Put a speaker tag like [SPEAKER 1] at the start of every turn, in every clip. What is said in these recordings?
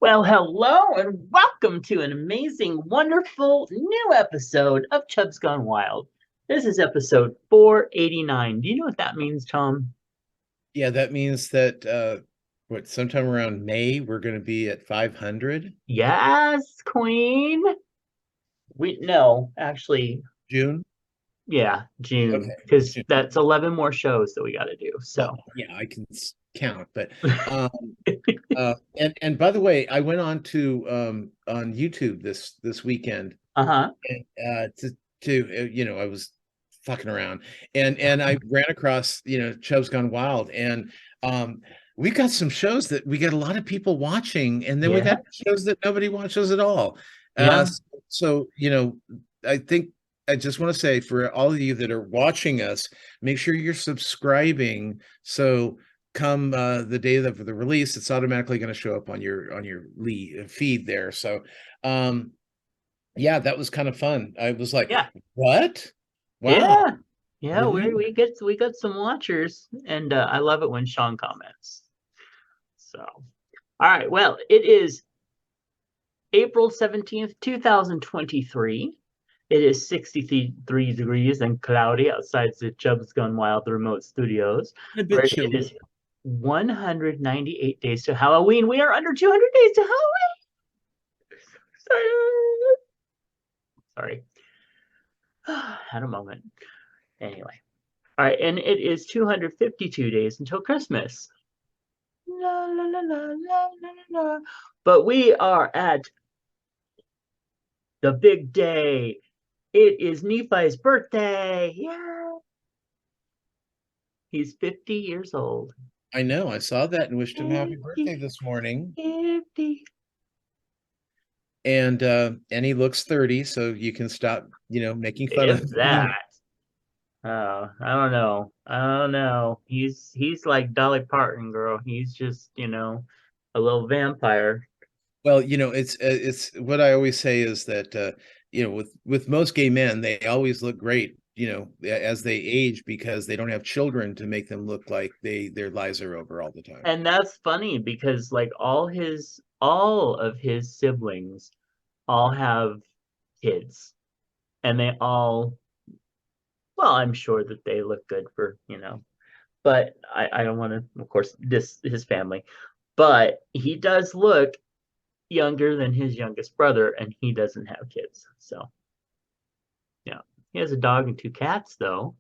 [SPEAKER 1] Well, hello and welcome to an amazing, wonderful new episode of Chubs Gone Wild. This is episode 489. Do you know what that means, Tom?
[SPEAKER 2] Yeah, that means that sometime around May we're going to be at 500.
[SPEAKER 1] Yes, Queen. We no, actually,
[SPEAKER 2] June.
[SPEAKER 1] yeah, June,
[SPEAKER 2] Okay,
[SPEAKER 1] because
[SPEAKER 2] June.
[SPEAKER 1] that's 11 more shows that we got to do.
[SPEAKER 2] Well,
[SPEAKER 1] So,
[SPEAKER 2] yeah, I can count, but um and by the way, I went on to on YouTube this weekend
[SPEAKER 1] uh-huh.
[SPEAKER 2] and I was fucking around and I ran across, Chubs Gone Wild, and um we've got some shows that we get a lot of people watching, and then we
[SPEAKER 1] Yeah,
[SPEAKER 2] got shows that nobody watches at all.
[SPEAKER 1] yeah.
[SPEAKER 2] So, I think I just want to say, for all of you that are watching us, make sure you're subscribing, so come the day of the release, it's automatically going to show up on your feed there. So yeah, that was kind of fun. I was like,
[SPEAKER 1] Yeah.
[SPEAKER 2] what? Wow.
[SPEAKER 1] Yeah. Yeah,
[SPEAKER 2] Didn't know.
[SPEAKER 1] we got some watchers, and I love it when Sean comments. So, all right. Well, it is April 17th, 2023. It is 63 degrees and cloudy outside the Chubs Gone Wild remote studios,
[SPEAKER 2] A
[SPEAKER 1] where
[SPEAKER 2] bit
[SPEAKER 1] it
[SPEAKER 2] chilly.
[SPEAKER 1] is 198 days to Halloween. We are under 200 days to Halloween. Sorry. Had a moment. Anyway. All right, and it is 252 days until Christmas. La, la, la, la, la, la, la. But we are at the big day. It is Nephi's birthday. Yeah. He's 50 years old.
[SPEAKER 2] I know. I saw that and wished him happy
[SPEAKER 1] 50,
[SPEAKER 2] birthday this morning.
[SPEAKER 1] 50.
[SPEAKER 2] And he looks 30, so you can stop, making fun of
[SPEAKER 1] If that.
[SPEAKER 2] him.
[SPEAKER 1] Oh, I don't know. I don't know. He's like Dolly Parton, girl. He's just, a little vampire.
[SPEAKER 2] Well, it's what I always say is that with most gay men, they always look great, as they age, because they don't have children to make them look like their lives are over all the time.
[SPEAKER 1] And that's funny because like all of his siblings all have kids, and they all, well, I'm sure that they look good for. But I don't want to, of course, diss his family, but he does look younger than his youngest brother, and he doesn't have kids. So yeah, he has a dog and two cats though.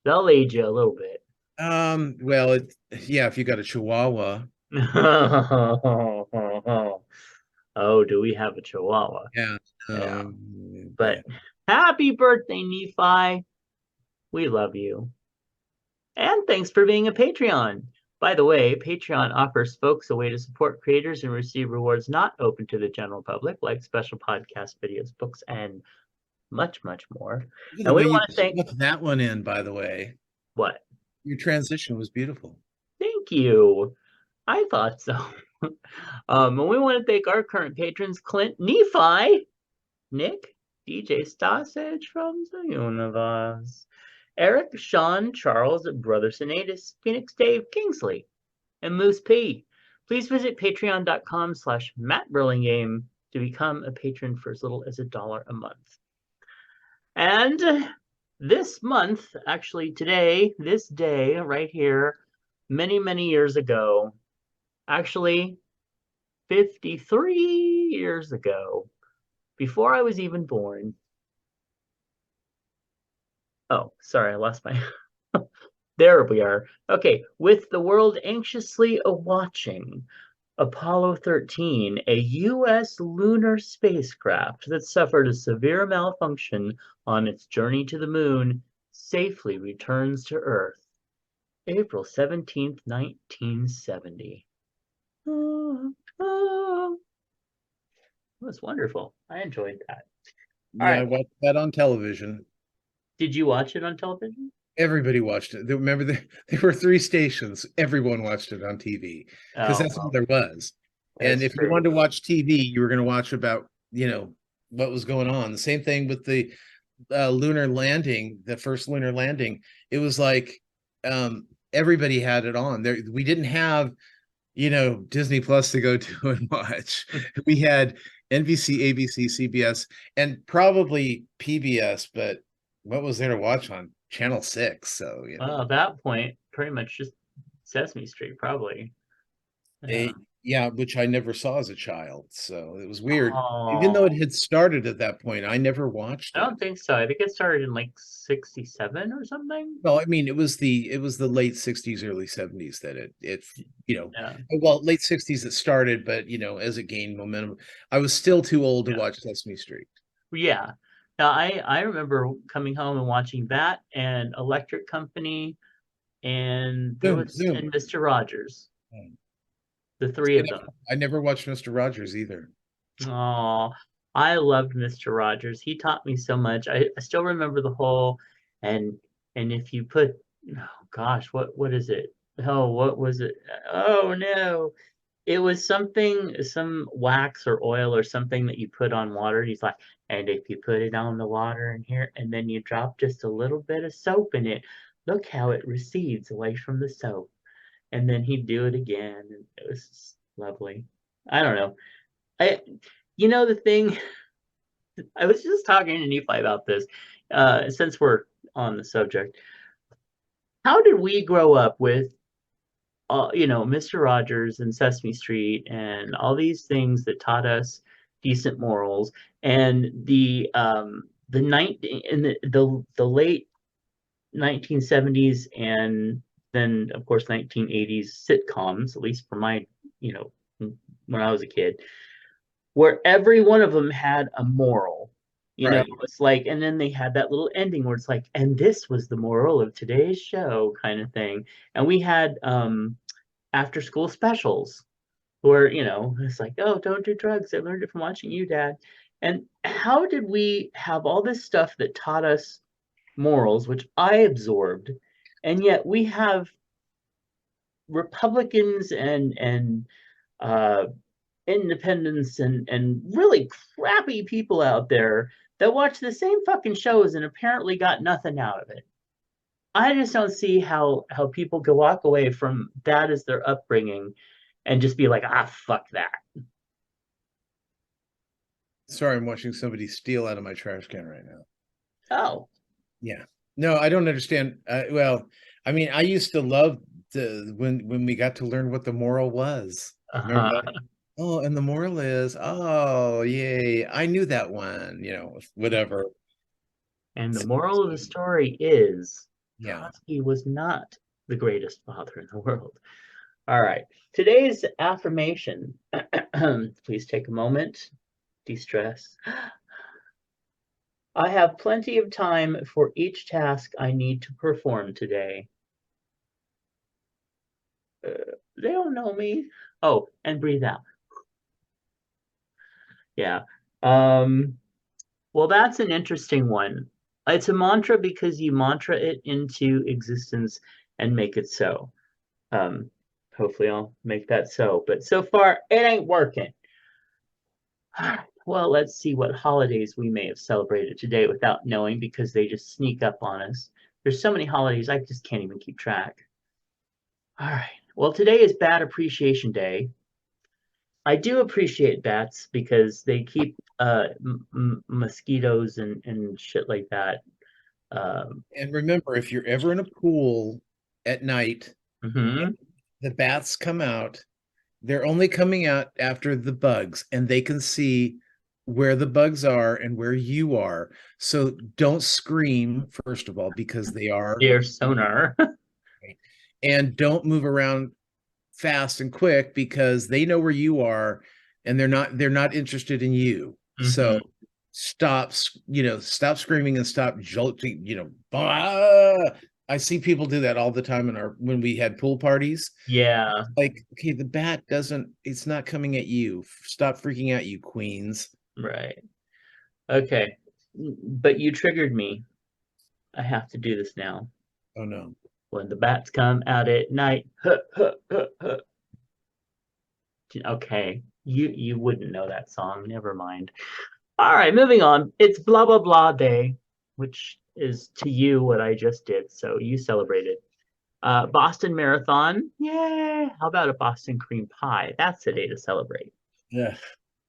[SPEAKER 1] They'll age you a little bit.
[SPEAKER 2] Well, yeah, if you got a Chihuahua.
[SPEAKER 1] Oh, do we have a chihuahua?
[SPEAKER 2] Yeah.
[SPEAKER 1] Yeah.
[SPEAKER 2] Yeah.
[SPEAKER 1] But happy birthday, Nephi. We love you. And thanks for being a Patreon. By the way, Patreon offers folks a way to support creators and receive rewards not open to the general public, like special podcast videos, books, and much, much more.
[SPEAKER 2] Look at the
[SPEAKER 1] And we
[SPEAKER 2] way you
[SPEAKER 1] want to thank
[SPEAKER 2] snuck that one in, by the way.
[SPEAKER 1] what?
[SPEAKER 2] Your transition was beautiful.
[SPEAKER 1] Thank you. I thought so. And we want to thank our current patrons, Clint, Nephi, Nick, DJ Stasage from the Universe, Eric, Sean, Charles, Brother Sinatus, Phoenix Dave, Kingsley, and Moose P. Please visit patreon.com/Matt Burlingame to become a patron for as little as $1 a month. And this month, actually today, this day right here, many, many years ago, actually 53 years ago, before I was even born. Oh, sorry, I lost my. There we are. Okay, with the world anxiously watching, Apollo 13, a U.S. lunar spacecraft that suffered a severe malfunction on its journey to the moon, safely returns to Earth. April 17th, 1970. Oh, oh. It was wonderful. I enjoyed that. All
[SPEAKER 2] Yeah,
[SPEAKER 1] right.
[SPEAKER 2] I watched that on television.
[SPEAKER 1] Did you watch it on television?
[SPEAKER 2] Everybody watched it. Remember, there were three stations. Everyone watched it on TV because
[SPEAKER 1] Oh,
[SPEAKER 2] that's all
[SPEAKER 1] well,
[SPEAKER 2] there was. And
[SPEAKER 1] that's
[SPEAKER 2] if you
[SPEAKER 1] true.
[SPEAKER 2] wanted to watch TV, you were going to watch about, what was going on. The same thing with the lunar landing, the first lunar landing. It was like everybody had it on there. We didn't have Disney Plus to go to and watch. We had NBC, ABC, CBS, and probably PBS, but what was there to watch on Channel 6? So,
[SPEAKER 1] Well, at that point, pretty much just Sesame Street, probably. Yeah.
[SPEAKER 2] yeah, which I never saw as a child. So it was weird. Even though it
[SPEAKER 1] Oh,
[SPEAKER 2] had started at that point, I never watched
[SPEAKER 1] I
[SPEAKER 2] it.
[SPEAKER 1] don't think so. I think it started in like 67 or something.
[SPEAKER 2] Well, I mean, it was the late 60s, early 70s that it you know,
[SPEAKER 1] Yeah.
[SPEAKER 2] well, late 60s it started, but as it gained momentum, I was still too old to
[SPEAKER 1] Yeah.
[SPEAKER 2] watch Sesame Street.
[SPEAKER 1] Yeah. Now I remember coming home and watching that and Electric Company and there
[SPEAKER 2] Zoom,
[SPEAKER 1] was
[SPEAKER 2] Zoom.
[SPEAKER 1] and Mr. Rogers,
[SPEAKER 2] Mm.
[SPEAKER 1] the three of them.
[SPEAKER 2] I never watched Mr. Rogers either.
[SPEAKER 1] Oh, I loved Mr. Rogers. He taught me so much. I still remember the whole and and if you put oh gosh, what is it? Oh, what was it? Oh no. It was something, some wax or oil or something that you put on water. He's like, and if you put it on the water in here and then you drop just a little bit of soap in it, look how it recedes away from the soap. And then he'd do it again. And it was just lovely. I don't know. I, the thing, I was just talking to Nephi about this, since we're on the subject. How did we grow up with Mr. Rogers and Sesame Street and all these things that taught us decent morals and the late 1970s and then of course 1980s sitcoms, at least for my, you know, when I was a kid, where every one of them had a moral.
[SPEAKER 2] Right.
[SPEAKER 1] It's like, and then they had that little ending where it's like, and this was the moral of today's show kind of thing. And we had after school specials where, it's like, oh, don't do drugs. I learned it from watching you, Dad. And how did we have all this stuff that taught us morals, which I absorbed, and yet we have Republicans and uh, independents and really crappy people out there that watch the same fucking shows and apparently got nothing out of it. I just don't see how people could walk away from that as their upbringing and just be like, ah, fuck that.
[SPEAKER 2] Sorry, I'm watching somebody steal out of my trash can right now.
[SPEAKER 1] Oh,
[SPEAKER 2] Yeah. No, I don't understand. Well, I mean, I used to love the when we got to learn what the moral was. Remember
[SPEAKER 1] uh-huh.
[SPEAKER 2] that? Oh, and the moral is, oh, yay, I knew that one, whatever.
[SPEAKER 1] And the
[SPEAKER 2] So,
[SPEAKER 1] moral of the story is
[SPEAKER 2] yeah.
[SPEAKER 1] Trotsky was not the greatest father in the world. All right. Today's affirmation. Please take a moment, de-stress. I have plenty of time for each task I need to perform today. They don't know me. Oh, and breathe out. Yeah. Um, well, that's an interesting one. It's a mantra because you mantra it into existence and make it so. Um, Hopefully I'll make that so. But so far, it ain't working. Well, let's see what holidays we may have celebrated today without knowing because they just sneak up on us. There's so many holidays, I just can't even keep track. All right. Well, today is Bat Appreciation Day. I do appreciate bats because they keep mosquitoes and shit like that.
[SPEAKER 2] And remember, if you're ever in a pool at night,
[SPEAKER 1] Mhm.
[SPEAKER 2] the bats come out. They're only coming out after the bugs, and they can see where the bugs are and where you are. So don't scream, first of all, because they are.
[SPEAKER 1] Dear sonar.
[SPEAKER 2] And don't move around fast and quick because they know where you are and they're not interested in you. So
[SPEAKER 1] Mhm.
[SPEAKER 2] stop screaming and stop jolting, bah! I see people do that all the time when we had pool parties.
[SPEAKER 1] Yeah,
[SPEAKER 2] Like, okay, the bat doesn't, it's not coming at you. Stop freaking out, you queens.
[SPEAKER 1] right. Okay. But you triggered me. I have to do this now.
[SPEAKER 2] Oh no.
[SPEAKER 1] When the bats come out at night. Huh, huh, huh, huh. Okay. You wouldn't know that song. Never mind. All right, moving on. It's blah blah blah day, which is to you what I just did. So you celebrated. Boston Marathon. Yeah. How about a Boston cream pie? That's the day to celebrate.
[SPEAKER 2] Yeah.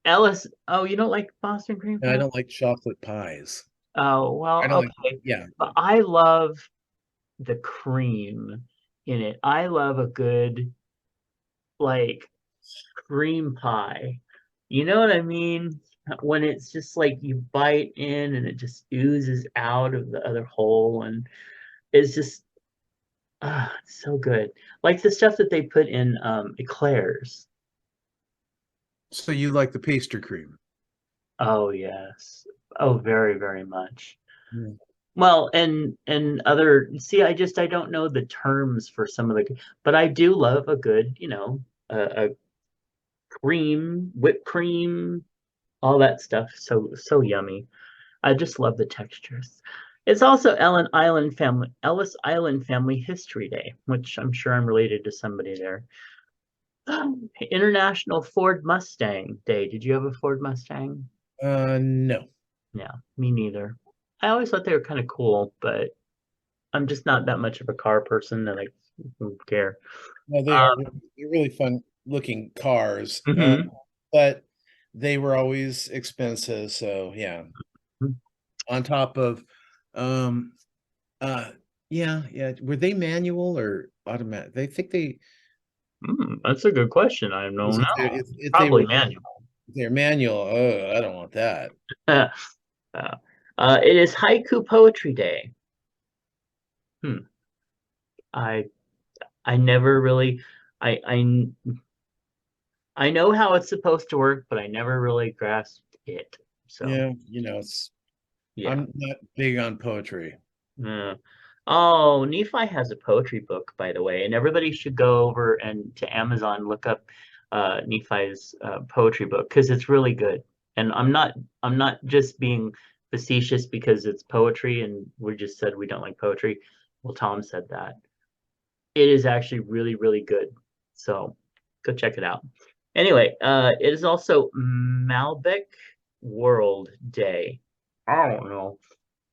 [SPEAKER 1] Ellis. Oh, you don't like Boston cream
[SPEAKER 2] I
[SPEAKER 1] pie?
[SPEAKER 2] don't like chocolate pies.
[SPEAKER 1] Oh,
[SPEAKER 2] I don't
[SPEAKER 1] well,
[SPEAKER 2] like,
[SPEAKER 1] okay.
[SPEAKER 2] yeah.
[SPEAKER 1] But I love the cream in it. I love a good, like, cream pie. You know what I mean? When it's just like you bite in and it just oozes out of the other hole, and it's just it's so good. Like the stuff that they put in eclairs.
[SPEAKER 2] So you like the pastry cream?
[SPEAKER 1] Oh yes. Oh, very, very much.
[SPEAKER 2] Mm.
[SPEAKER 1] Well, and other I don't know the terms for some of the, but I do love a good, a cream, whipped cream, all that stuff. So yummy. I just love the textures. It's also Ellis Island Family History Day, which I'm sure I'm related to somebody there. International Ford Mustang Day. Did you have a Ford Mustang?
[SPEAKER 2] No.
[SPEAKER 1] Yeah, me neither. I always thought they were kind of cool, but I'm just not that much of a car person, and I don't care.
[SPEAKER 2] No, they're really fun looking cars.
[SPEAKER 1] Mhm.
[SPEAKER 2] But they were always expensive. So yeah. On top of um uh yeah, yeah. Were they manual or automatic? They think they
[SPEAKER 1] That's a good question. I don't
[SPEAKER 2] because
[SPEAKER 1] know.
[SPEAKER 2] if they
[SPEAKER 1] Probably
[SPEAKER 2] were
[SPEAKER 1] manual.
[SPEAKER 2] they're manual, oh, I don't want that.
[SPEAKER 1] Uh, it is Haiku Poetry Day. Hmm. I I never really I I know how it's supposed to work, but I never really grasped it. So
[SPEAKER 2] Yeah, it's
[SPEAKER 1] yeah.
[SPEAKER 2] I'm not big on poetry.
[SPEAKER 1] Yeah. Oh, Nephi has a poetry book, by the way, and everybody should go over and to Amazon look up Nephi's poetry book because it's really good. And I'm not just being facetious because it's poetry and we just said we don't like poetry. Well, Tom said that. It is actually really, really good. So go check it out. Anyway, it is also Malbec World Day. I don't know.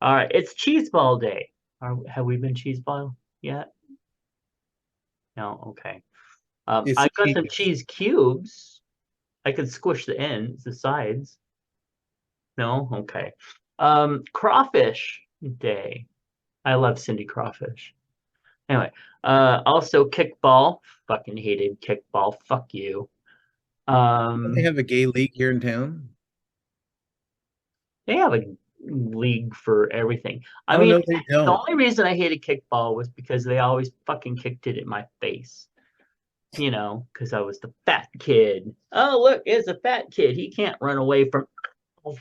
[SPEAKER 1] All right, it's Cheese Ball Day. Have we been cheese ball yet? No, okay.
[SPEAKER 2] It's a
[SPEAKER 1] I've got some
[SPEAKER 2] cheese.
[SPEAKER 1] cheese cubes. I could squish the ends, the sides. No, okay. Crawfish Day. I love Cindy Crawfish. Anyway, also kickball. Fucking hated kickball. Fuck you.
[SPEAKER 2] They
[SPEAKER 1] Um,
[SPEAKER 2] have a gay league here in town.
[SPEAKER 1] they have a league for everything. I
[SPEAKER 2] Oh
[SPEAKER 1] mean,
[SPEAKER 2] no, they
[SPEAKER 1] the
[SPEAKER 2] don't.
[SPEAKER 1] only reason I hated kickball was because they always fucking kicked it in my face. Because I was the fat kid. Oh, look, it's a fat kid. He can't run away from. Oh,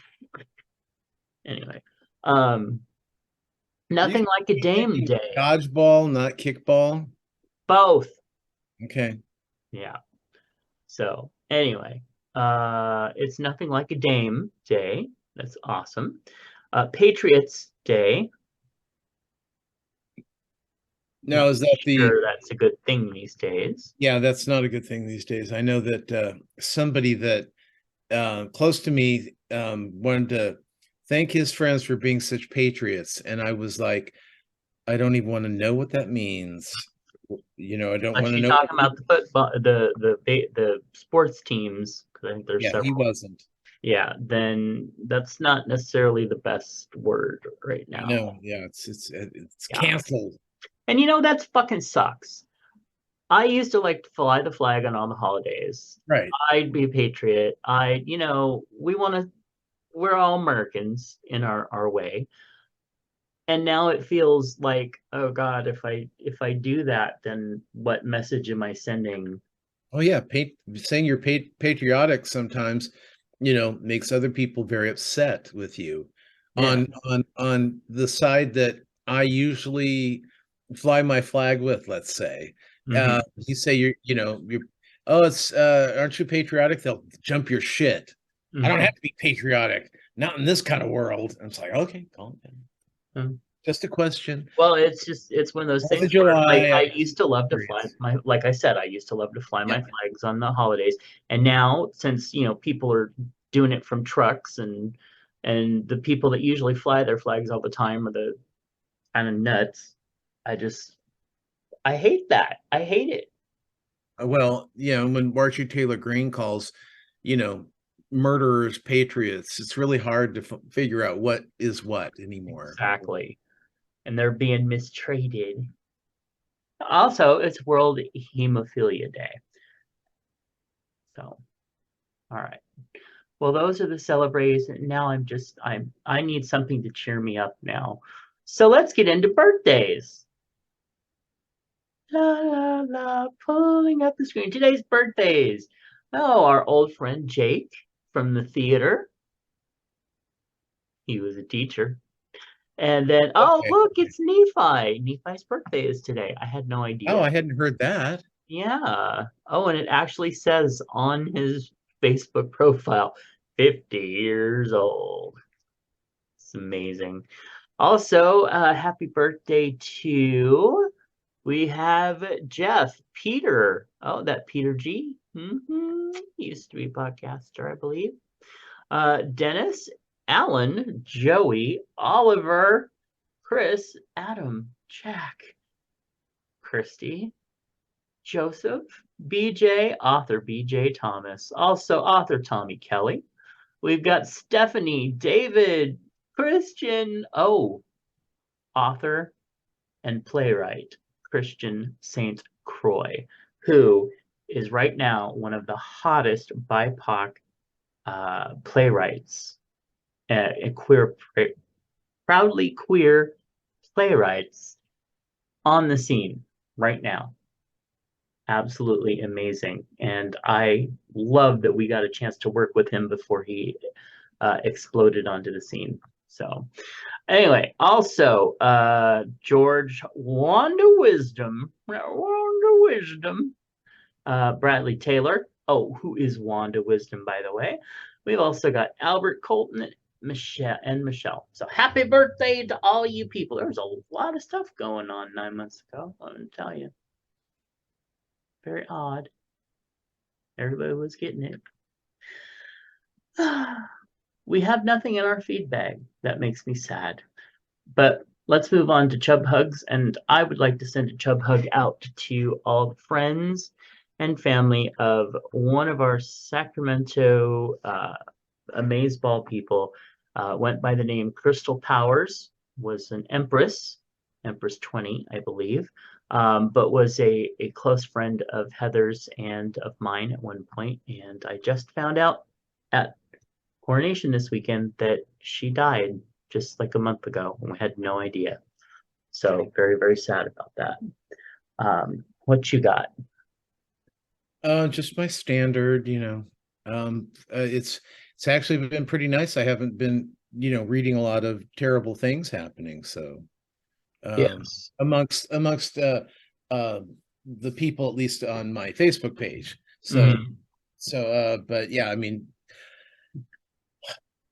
[SPEAKER 1] anyway, um,
[SPEAKER 2] You
[SPEAKER 1] nothing like a
[SPEAKER 2] you
[SPEAKER 1] Dame
[SPEAKER 2] thinking
[SPEAKER 1] Day.
[SPEAKER 2] dodgeball, not kickball?
[SPEAKER 1] Both.
[SPEAKER 2] Okay.
[SPEAKER 1] Yeah. So anyway, it's nothing like a Dame Day. That's awesome. Patriots Day.
[SPEAKER 2] Now,
[SPEAKER 1] Not
[SPEAKER 2] is that the
[SPEAKER 1] sure that's a good thing these days.
[SPEAKER 2] yeah, that's not a good thing these days. I know that somebody that close to me wanted to thank his friends for being such patriots, and I was like, I don't even want to know what that means. I don't want
[SPEAKER 1] Unless
[SPEAKER 2] to
[SPEAKER 1] you're
[SPEAKER 2] know
[SPEAKER 1] talking
[SPEAKER 2] what
[SPEAKER 1] about the football, the sports teams, because I think there's
[SPEAKER 2] yeah, he
[SPEAKER 1] several.
[SPEAKER 2] wasn't.
[SPEAKER 1] Yeah, then that's not necessarily the best word right
[SPEAKER 2] I
[SPEAKER 1] now.
[SPEAKER 2] know. Yeah, it's
[SPEAKER 1] Yeah.
[SPEAKER 2] canceled.
[SPEAKER 1] And that's fucking sucks. I used to like to fly the flag on all the holidays.
[SPEAKER 2] Right.
[SPEAKER 1] I'd be a patriot. We're all Americans in our way. And now it feels like, oh God, if I do that, then what message am I sending?
[SPEAKER 2] Oh yeah, saying you're patriotic sometimes, makes other people very upset with you.
[SPEAKER 1] Yeah.
[SPEAKER 2] On the side that I usually fly my flag with, let's say,
[SPEAKER 1] Hmm.
[SPEAKER 2] you say you're it's aren't you patriotic? They'll jump your shit. I don't
[SPEAKER 1] Hmm.
[SPEAKER 2] have to be patriotic, not in this kind of world. I'm just like, okay, calm down. Just a question.
[SPEAKER 1] Well, it's one of those
[SPEAKER 2] 4th
[SPEAKER 1] things
[SPEAKER 2] of
[SPEAKER 1] where like
[SPEAKER 2] July,
[SPEAKER 1] I used to love to fly
[SPEAKER 2] curious.
[SPEAKER 1] like I said, I used to love to fly
[SPEAKER 2] Yeah.
[SPEAKER 1] my flags on the holidays. And now since, people are doing it from trucks and the people that usually fly their flags all the time are the kind of nuts, I just I hate that. I hate it.
[SPEAKER 2] Well, when Marjorie Taylor Greene calls, you know, murderers patriots, it's really hard to figure out what is what anymore.
[SPEAKER 1] Exactly. And they're being mistreated. Also, it's World Hemophilia Day. So, all right. Well, those are the celebrations. Now I need something to cheer me up now. So let's get into birthdays. La la la, pulling up the screen. Today's birthdays. Oh, our old friend Jake from the theater. He was a teacher. And then, oh,
[SPEAKER 2] Okay.
[SPEAKER 1] look, it's Nephi. Nephi's birthday is today. I had no
[SPEAKER 2] Oh,
[SPEAKER 1] idea.
[SPEAKER 2] I hadn't heard that.
[SPEAKER 1] Yeah. Oh, and it actually says on his Facebook profile, 50 years old. It's amazing. Also, happy birthday to we have Jeff Peter. Oh, that Peter G. He used to be a podcaster, I believe. Dennis, Alan, Joey, Oliver, Chris, Adam, Jack, Christy, Joseph, BJ, author BJ Thomas, also author Tommy Kelly. We've got Stephanie, David, Christian, author and playwright Christian St. Croix, who is right now one of the hottest BIPOC playwrights, queer, proudly queer playwrights on the scene right now. Absolutely amazing. And I love that we got a chance to work with him before he exploded onto the scene. So, anyway, also George Wanda Wisdom, Bradley Taylor. Oh, who is Wanda Wisdom, by the way? We've also got Albert Colton, Michelle. So happy birthday to all you people. There was a lot of stuff going on 9 months ago. Let me tell you, very odd. Everybody was getting it. We have nothing in our feed bag. That makes me sad. But let's move on to Chub Hugs. And I would like to send a Chub Hug out to all the friends and family of one of our Sacramento Amazeball people. Went by the name Crystal Powers, was an Empress, Empress 20, I believe, but was a close friend of Heather's and of mine at one point. And I just found out at coronation this weekend that she died just like a month ago, and we had no idea. So very, very sad about that. What you got?
[SPEAKER 2] Just my standard, it's actually been pretty nice. I haven't been, reading a lot of terrible things happening. So
[SPEAKER 1] Yes.
[SPEAKER 2] amongst uh the people, at least on my Facebook page. So
[SPEAKER 1] Mhm.
[SPEAKER 2] but yeah, I mean,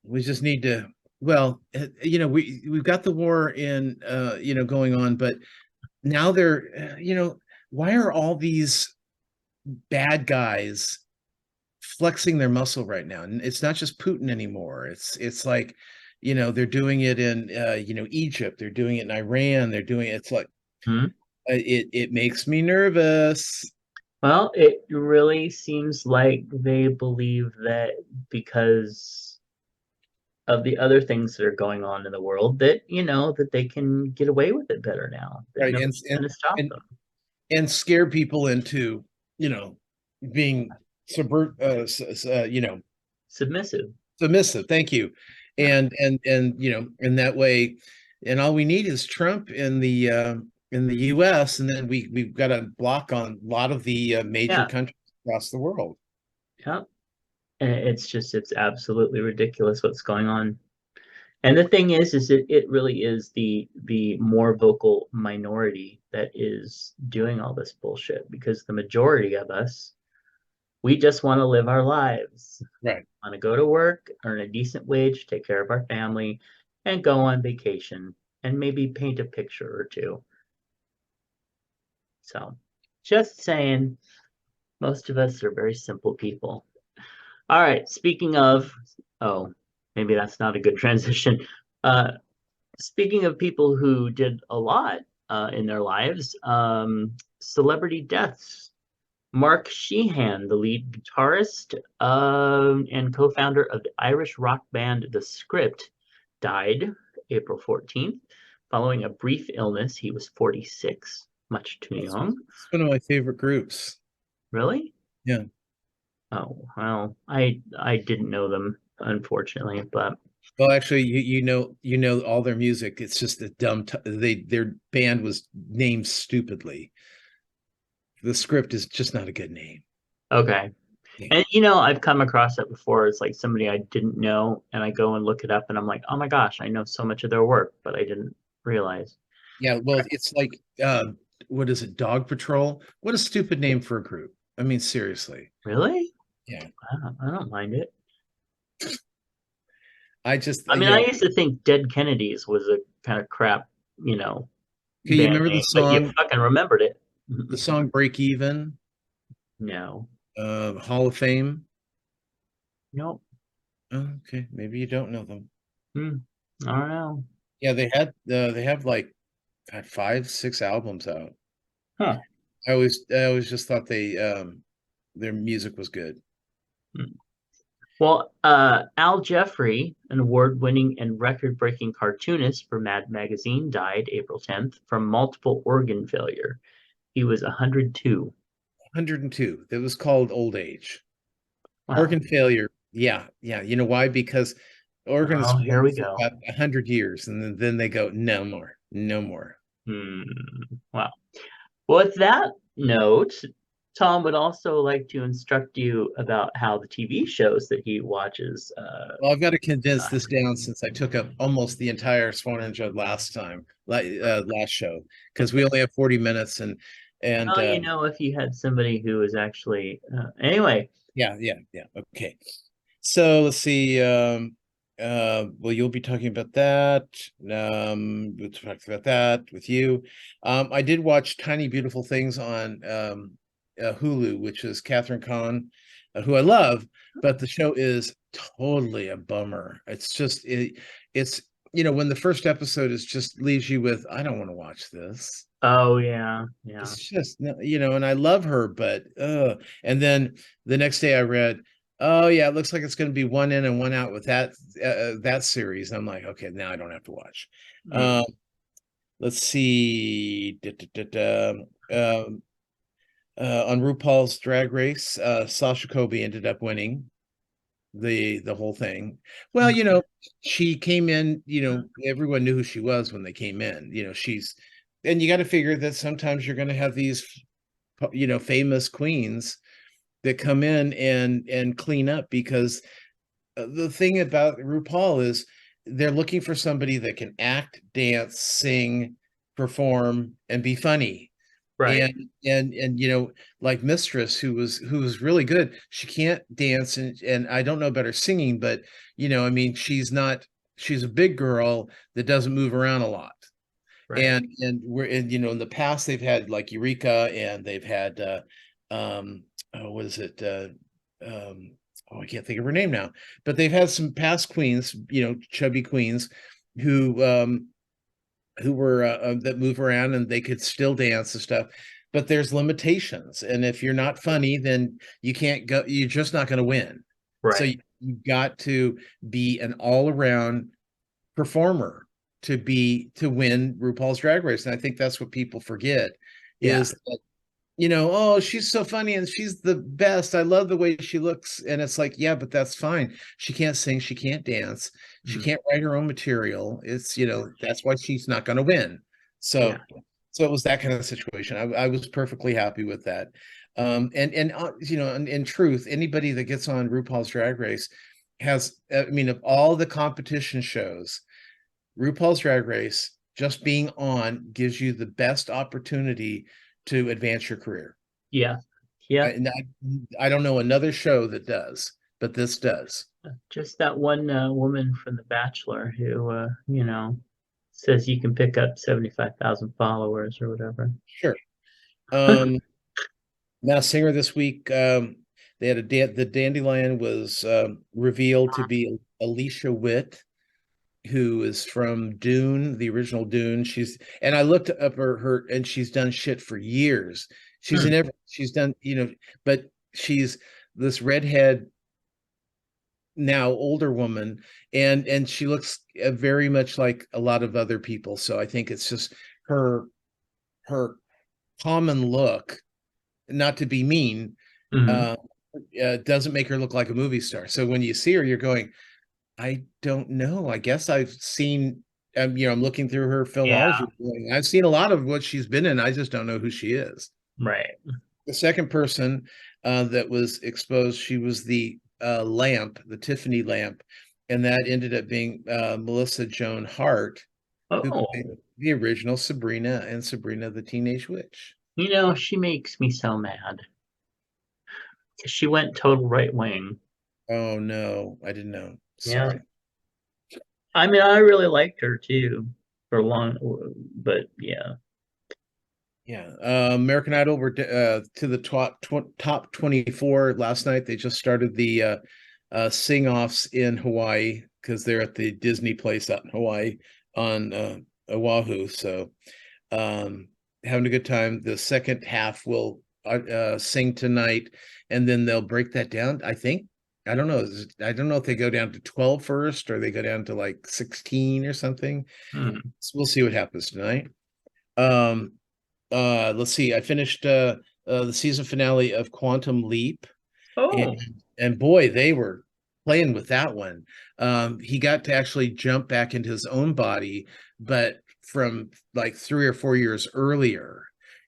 [SPEAKER 2] we just need to, well, we've got the war in going on, but now they're why are all these bad guys flexing their muscle right now? And it's not just Putin anymore. It's like, they're doing it in Egypt, they're doing it in Iran, they're doing it. It's like
[SPEAKER 1] Mhm.
[SPEAKER 2] it makes me nervous.
[SPEAKER 1] Well, it really seems like they believe that because of the other things that are going on in the world, that that they can get away with it better now, that
[SPEAKER 2] Right. and
[SPEAKER 1] nobody's
[SPEAKER 2] and
[SPEAKER 1] going to stop
[SPEAKER 2] and
[SPEAKER 1] them.
[SPEAKER 2] and scare people into being subvert
[SPEAKER 1] Submissive.
[SPEAKER 2] submissive. Thank you.
[SPEAKER 1] Yeah.
[SPEAKER 2] And in that way, and all we need is Trump in the US, and then we've got a block on a lot of the major
[SPEAKER 1] Yeah.
[SPEAKER 2] countries across the world.
[SPEAKER 1] Yeah. And it's absolutely ridiculous what's going on. And the thing is it really is the more vocal minority that is doing all this bullshit, because the majority of us, we just want to live our lives,
[SPEAKER 2] Right.
[SPEAKER 1] want to go to work, earn a decent wage, take care of our family, and go on vacation and maybe paint a picture or two. So, just saying, most of us are very simple people. All right, speaking of, oh, maybe that's not a good transition. Speaking of people who did a lot in their lives, celebrity deaths. Mark Sheehan, the lead guitarist and co-founder of the Irish rock band The Script, died April 14th following a brief illness. He was 46, much too young.
[SPEAKER 2] It's one of my favorite groups.
[SPEAKER 1] Really?
[SPEAKER 2] Yeah.
[SPEAKER 1] Oh, well, I didn't know them, unfortunately, but
[SPEAKER 2] Well, actually, you know all their music. It's just a dumb. Their band was named stupidly. The Script is just not a good name.
[SPEAKER 1] okay.
[SPEAKER 2] Yeah.
[SPEAKER 1] And I've come across it before. It's like somebody I didn't know, and I go and look it up, and I'm like, oh my gosh, I know so much of their work, but I didn't realize.
[SPEAKER 2] Yeah. Well, it's like what is it? Dog Patrol. What a stupid name for a group. I mean, seriously.
[SPEAKER 1] Really?
[SPEAKER 2] Yeah.
[SPEAKER 1] I don't mind it.
[SPEAKER 2] I just
[SPEAKER 1] I mean, I used to think Dead Kennedys was a kind of crap, you know,
[SPEAKER 2] okay, you
[SPEAKER 1] band
[SPEAKER 2] remember
[SPEAKER 1] name, but you fucking remembered it.
[SPEAKER 2] the song Break Even,
[SPEAKER 1] No,
[SPEAKER 2] Hall of Fame?
[SPEAKER 1] nope.
[SPEAKER 2] Oh, okay, maybe you don't know them.
[SPEAKER 1] Hmm. I don't know.
[SPEAKER 2] Yeah, they have like God, 5, 6 albums out.
[SPEAKER 1] Huh.
[SPEAKER 2] I always just thought their music was good.
[SPEAKER 1] Hmm. Well, Al Jeffrey, an award-winning and record-breaking cartoonist for Mad Magazine, died April 10th from multiple organ failure. He was 102.
[SPEAKER 2] 102. That was called old age.
[SPEAKER 1] Wow.
[SPEAKER 2] Organ failure. Yeah, yeah. You know why? Because organs
[SPEAKER 1] Oh,
[SPEAKER 2] work
[SPEAKER 1] here we
[SPEAKER 2] for
[SPEAKER 1] go.
[SPEAKER 2] about 100 years, and then they go, no more, no more.
[SPEAKER 1] Hmm. Wow. Well, with that note, Tom would also like to instruct you about how the TV shows that he watches.
[SPEAKER 2] Well, I've got to condense this down since I took up almost the entire Swan and Judd last time, last show, because we only have 40 minutes and
[SPEAKER 1] Well, if you had somebody who was actually anyway.
[SPEAKER 2] yeah, yeah, yeah. Okay. So let's see. Well, you'll be talking about that. We'll talk about that with you. I did watch Tiny Beautiful Things on Hulu, which is Catherine Kahn, who I love, but the show is totally a bummer. It's when the first episode is just leaves you with, I don't want to watch this.
[SPEAKER 1] Oh yeah, yeah.
[SPEAKER 2] It's just and I love her, but and then the next day I read, oh yeah, it looks like it's going to be one in and one out with that series. I'm like, okay, now I don't have to watch.
[SPEAKER 1] Mm.
[SPEAKER 2] Um, let's see. On RuPaul's Drag Race, Sasha Kobe ended up winning the whole thing. Well, she came in, everyone knew who she was when they came in. And you got to figure that sometimes you're going to have these famous queens that come in and clean up because the thing about RuPaul is they're looking for somebody that can act, dance, sing, perform, and be funny.
[SPEAKER 1] Right,
[SPEAKER 2] And like Mistress, who was really good. She can't dance, and I don't know about her singing, but I mean, she's a big girl that doesn't move around a lot.
[SPEAKER 1] right.
[SPEAKER 2] And in the past they've had like Eureka, and they've had what is it oh, I can't think of her name now, but they've had some past queens, chubby queens who were that move around and they could still dance and stuff, but there's limitations, and if you're not funny, then you can't go, you're just not going to win. So
[SPEAKER 1] Right.
[SPEAKER 2] you've got to be an all-around performer to win RuPaul's Drag Race. And I think that's what people forget
[SPEAKER 1] Yeah.
[SPEAKER 2] is that, oh, she's so funny and she's the best. I love the way she looks. And it's like, yeah, but that's fine. She can't sing, she can't dance, she
[SPEAKER 1] Mm.
[SPEAKER 2] can't write her own material. It's, that's why she's not going to win.
[SPEAKER 1] Yeah.
[SPEAKER 2] So it was that kind of situation. I was perfectly happy with that. In truth, anybody that gets on RuPaul's Drag Race has, I mean, of all the competition shows, RuPaul's Drag Race, just being on gives you the best opportunity to advance your career.
[SPEAKER 1] Yeah. Yeah.
[SPEAKER 2] I don't know another show that does, but this does.
[SPEAKER 1] Just that one woman from The Bachelor who, says you can pick up 75,000 followers or whatever.
[SPEAKER 2] Sure. Um, Mass Singer this week, they had the Dandelion was revealed to be Alicia Witt. who is from Dune, the original Dune. And I looked up her and she's done shit for years. She's in
[SPEAKER 1] Hmm.
[SPEAKER 2] every, she's done, but she's this redhead, now older woman, and she looks very much like a lot of other people. So I think it's just her her common look, not to be mean,
[SPEAKER 1] Hmm.
[SPEAKER 2] uh, doesn't make her look like a movie star. So when you see her, you're going, I don't know. I guess I've seen, I'm looking through her
[SPEAKER 1] Yeah.
[SPEAKER 2] filmology. I've seen a lot of what she's been in. I just don't know who she is.
[SPEAKER 1] Right.
[SPEAKER 2] The second person that was exposed, she was the lamp, the Tiffany lamp, and that ended up being Melissa Joan Hart, who played
[SPEAKER 1] Oh,
[SPEAKER 2] the original Sabrina and Sabrina the Teenage Witch.
[SPEAKER 1] she makes me so mad. She went total right wing.
[SPEAKER 2] Oh no, I didn't know.
[SPEAKER 1] Yeah.
[SPEAKER 2] Sorry.
[SPEAKER 1] I mean, I really liked her too for long, but yeah.
[SPEAKER 2] Yeah, American Idol were to the top 24 last night. They just started the sing-offs in Hawaii because they're at the Disney place out in Hawaii on Oahu. So um, having a good time. The second half will sing tonight, and then they'll break that down. I think. I don't know. I don't know if they go down to 12 first or they go down to like 16 or something.
[SPEAKER 1] Hmm.
[SPEAKER 2] So we'll see what happens tonight. Um, let's see. I finished the season finale of Quantum Leap, and
[SPEAKER 1] Oh.
[SPEAKER 2] and boy, they were playing with that one. He got to actually jump back into his own body, but from like 3 or 4 years earlier.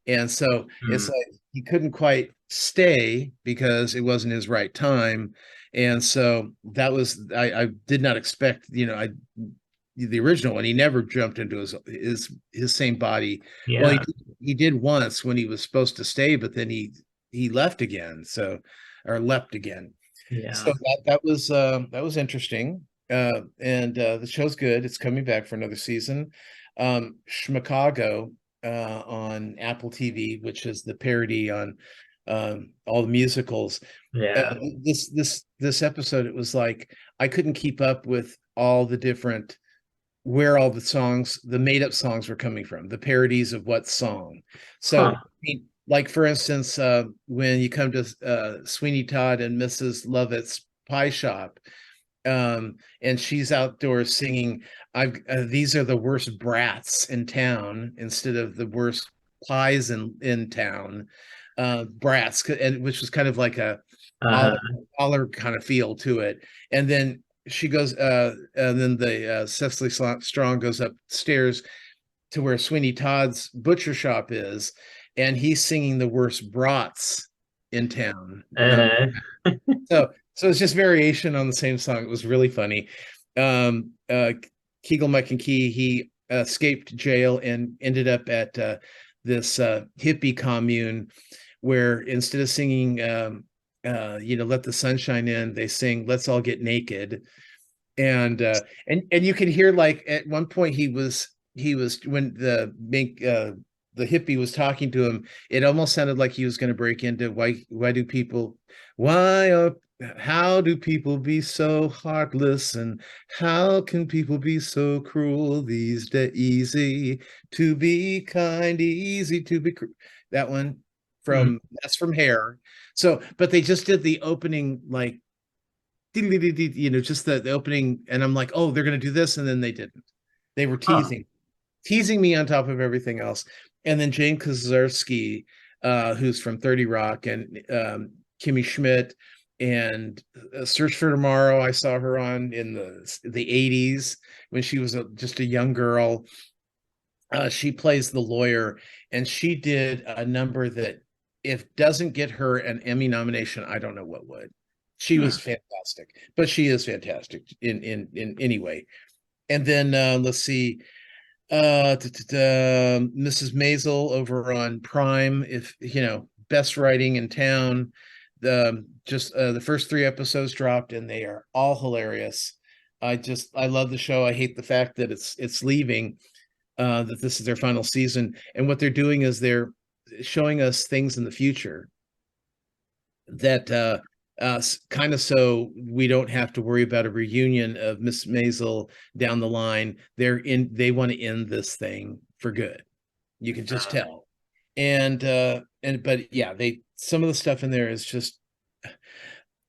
[SPEAKER 2] And so it's
[SPEAKER 1] Hmm.
[SPEAKER 2] like he couldn't quite stay because it wasn't his right time. And so that was I did not expect, I the original one, he never jumped into his same body. Well,
[SPEAKER 1] Yeah.
[SPEAKER 2] he did once when he was supposed to stay, but then he left again. So or leapt again. So
[SPEAKER 1] Yeah.
[SPEAKER 2] that was interesting. And the show's good. It's coming back for another season. Schmicago on Apple TV, which is the parody on all the musicals. Uh,
[SPEAKER 1] Yeah.
[SPEAKER 2] this episode, it was like I couldn't keep up with all the different where all the songs, the made up songs were coming from, the parodies of what song. So, I
[SPEAKER 1] Huh.
[SPEAKER 2] mean, like for instance, when you come to Sweeney Todd and Mrs. Lovett's Pie Shop, and she's outdoors singing, "I've these are the worst brats in town" instead of the worst pies in town. Brats, and which was kind of like a
[SPEAKER 1] Uh-huh.
[SPEAKER 2] Oliver, Oliver kind of feel to it. And then she goes, and then the Cecily Strong goes upstairs to where Sweeney Todd's butcher shop is, and he's singing the worst brats in town. Not
[SPEAKER 1] Uh,
[SPEAKER 2] so it's just variation on the same song. It was really funny. Keegan Michael Key, he escaped jail and ended up at this hippie commune where instead of singing let the sunshine in, they sing let's all get naked. And you can hear like at one point he was when the hippie was talking to him, it almost sounded like he was going to break into why do people why are how do people be so heartless, and how can people be so cruel these days, easy to be kind, easy to be that one
[SPEAKER 1] hmm.
[SPEAKER 2] that's from Hair. So but they just did the opening like just the opening, and I'm like, oh, they're gonna do this, and then they didn't. They were
[SPEAKER 1] Huh.
[SPEAKER 2] teasing me on top of everything else. And then Jane Kaczorowski, who's from 30 Rock, and Kimmy Schmidt, and Search for Tomorrow. I saw her on in the 80s when she was just a young girl. She plays the lawyer, and she did a number that if doesn't get her an Emmy nomination, I don't know what would. She
[SPEAKER 1] Hmm.
[SPEAKER 2] was fantastic, but she is fantastic in any way. And then let's see, Mrs. Maisel over on Prime. If best writing in town. The first 3 episodes dropped, and they are all hilarious. I love the show. I hate the fact that it's leaving, that this is their final season. And what they're doing is they're showing us things in the future that kind of so we don't have to worry about a reunion of Miss Maisel down the line. They want to end this thing for good. You can just tell. And but yeah, they some of the stuff in there is just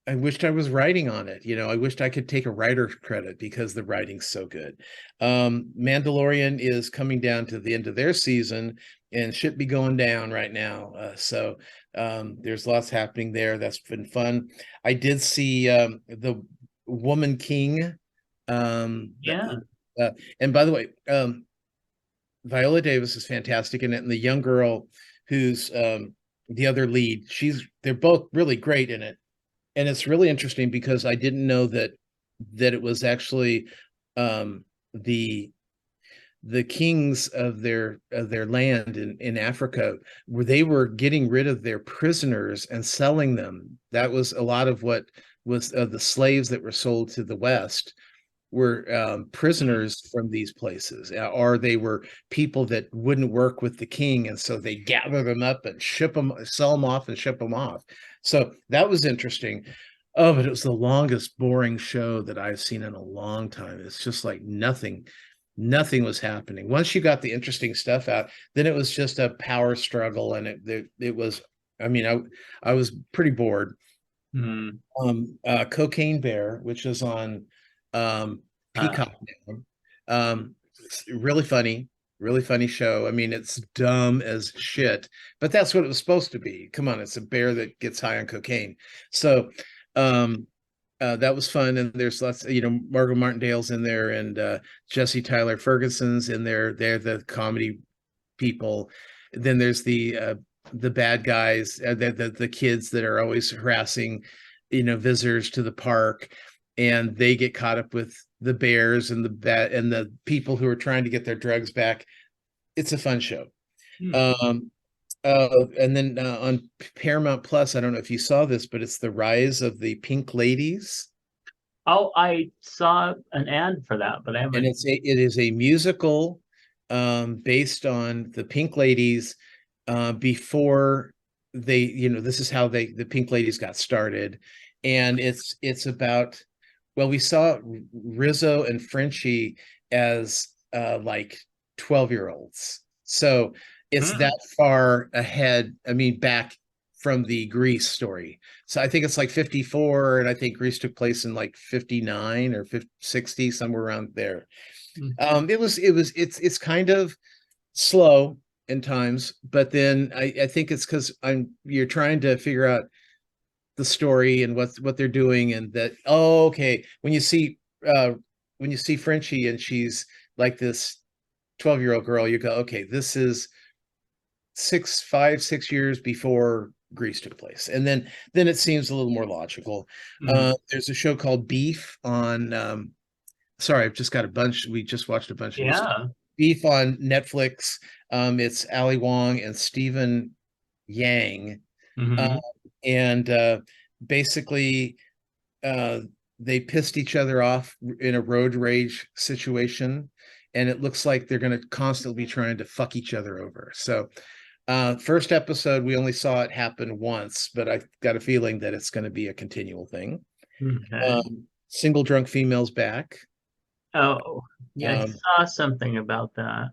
[SPEAKER 2] I wished I was writing on it. I wished I could take a writer credit because the writing's so good. Mandalorian is coming down to the end of their season and should be going down right now. So there's lots happening there. That's been fun. I did see the Woman King. That,
[SPEAKER 1] Yeah.
[SPEAKER 2] uh, and by the way, Viola Davis is fantastic in it, and the young girl who's the other lead, they're both really great in it. And it's really interesting because I didn't know that it was actually um, the kings of their land in Africa, where they were getting rid of their prisoners and selling them. That was a lot of what was the slaves that were sold to the West were prisoners from these places, or they were people that wouldn't work with the king, and so they gather them up and sell them off, and ship them off. So that was interesting. Oh, but it was the longest, boring show that I've seen in a long time. It's just like nothing was happening. Once you got the interesting stuff out, then it was just a power struggle, and it was. I mean, I was pretty bored.
[SPEAKER 1] Mm.
[SPEAKER 2] Cocaine Bear, which is on
[SPEAKER 1] Uh,
[SPEAKER 2] Peacock now. Really funny show. I mean, it's dumb as shit, but that's what it was supposed to be. Come on, it's a bear that gets high on cocaine. So um that was fun. And there's lots, Margot Martindale's in there, and Jesse Tyler Ferguson's in there. They're the comedy people. Then there's the bad guys, the kids that are always harassing, visitors to the park, and they get caught up with the bears and the people who are trying to get their drugs back. It's a fun show.
[SPEAKER 1] hmm.
[SPEAKER 2] Um, and then on Paramount Plus, I don't know if you saw this, but it's the rise of the Pink Ladies,
[SPEAKER 1] Oh, I saw an ad for that, but I
[SPEAKER 2] and
[SPEAKER 1] haven't.
[SPEAKER 2] it is a musical based on the Pink Ladies before this is how the Pink Ladies got started, and it's about, well, we saw Rizzo and Frenchie as like 12-year-olds, so it's
[SPEAKER 1] Hmm.
[SPEAKER 2] that far ahead. I mean, back from the Grease story. So I think it's like 54, and I think Grease took place in like 59 or 50, 60, somewhere around there.
[SPEAKER 1] Hmm.
[SPEAKER 2] It's kind of slow in times, but then I think it's because you're trying to figure out the story and what they're doing, and that, oh, okay, uh when you see Frenchie and she's like this 12-year-old girl, you go, okay, this is 6 years before Grease took place, and then it seems a little more logical.
[SPEAKER 1] Hmm.
[SPEAKER 2] There's a show called Beef on sorry, I've just got a bunch. We just watched a bunch of new stuff.
[SPEAKER 1] Yeah.
[SPEAKER 2] Beef on Netflix. It's Ali Wong and Stephen Yang. Uh,
[SPEAKER 1] Hmm.
[SPEAKER 2] and basically, uh, they pissed each other off in a road rage situation. And it looks like they're going to constantly be trying to fuck each other over. So, first episode, we only saw it happen once, but I've got a feeling that it's going to be a continual thing.
[SPEAKER 1] Okay.
[SPEAKER 2] Single drunk females back.
[SPEAKER 1] Oh, yeah, I
[SPEAKER 2] Um,
[SPEAKER 1] saw something about that.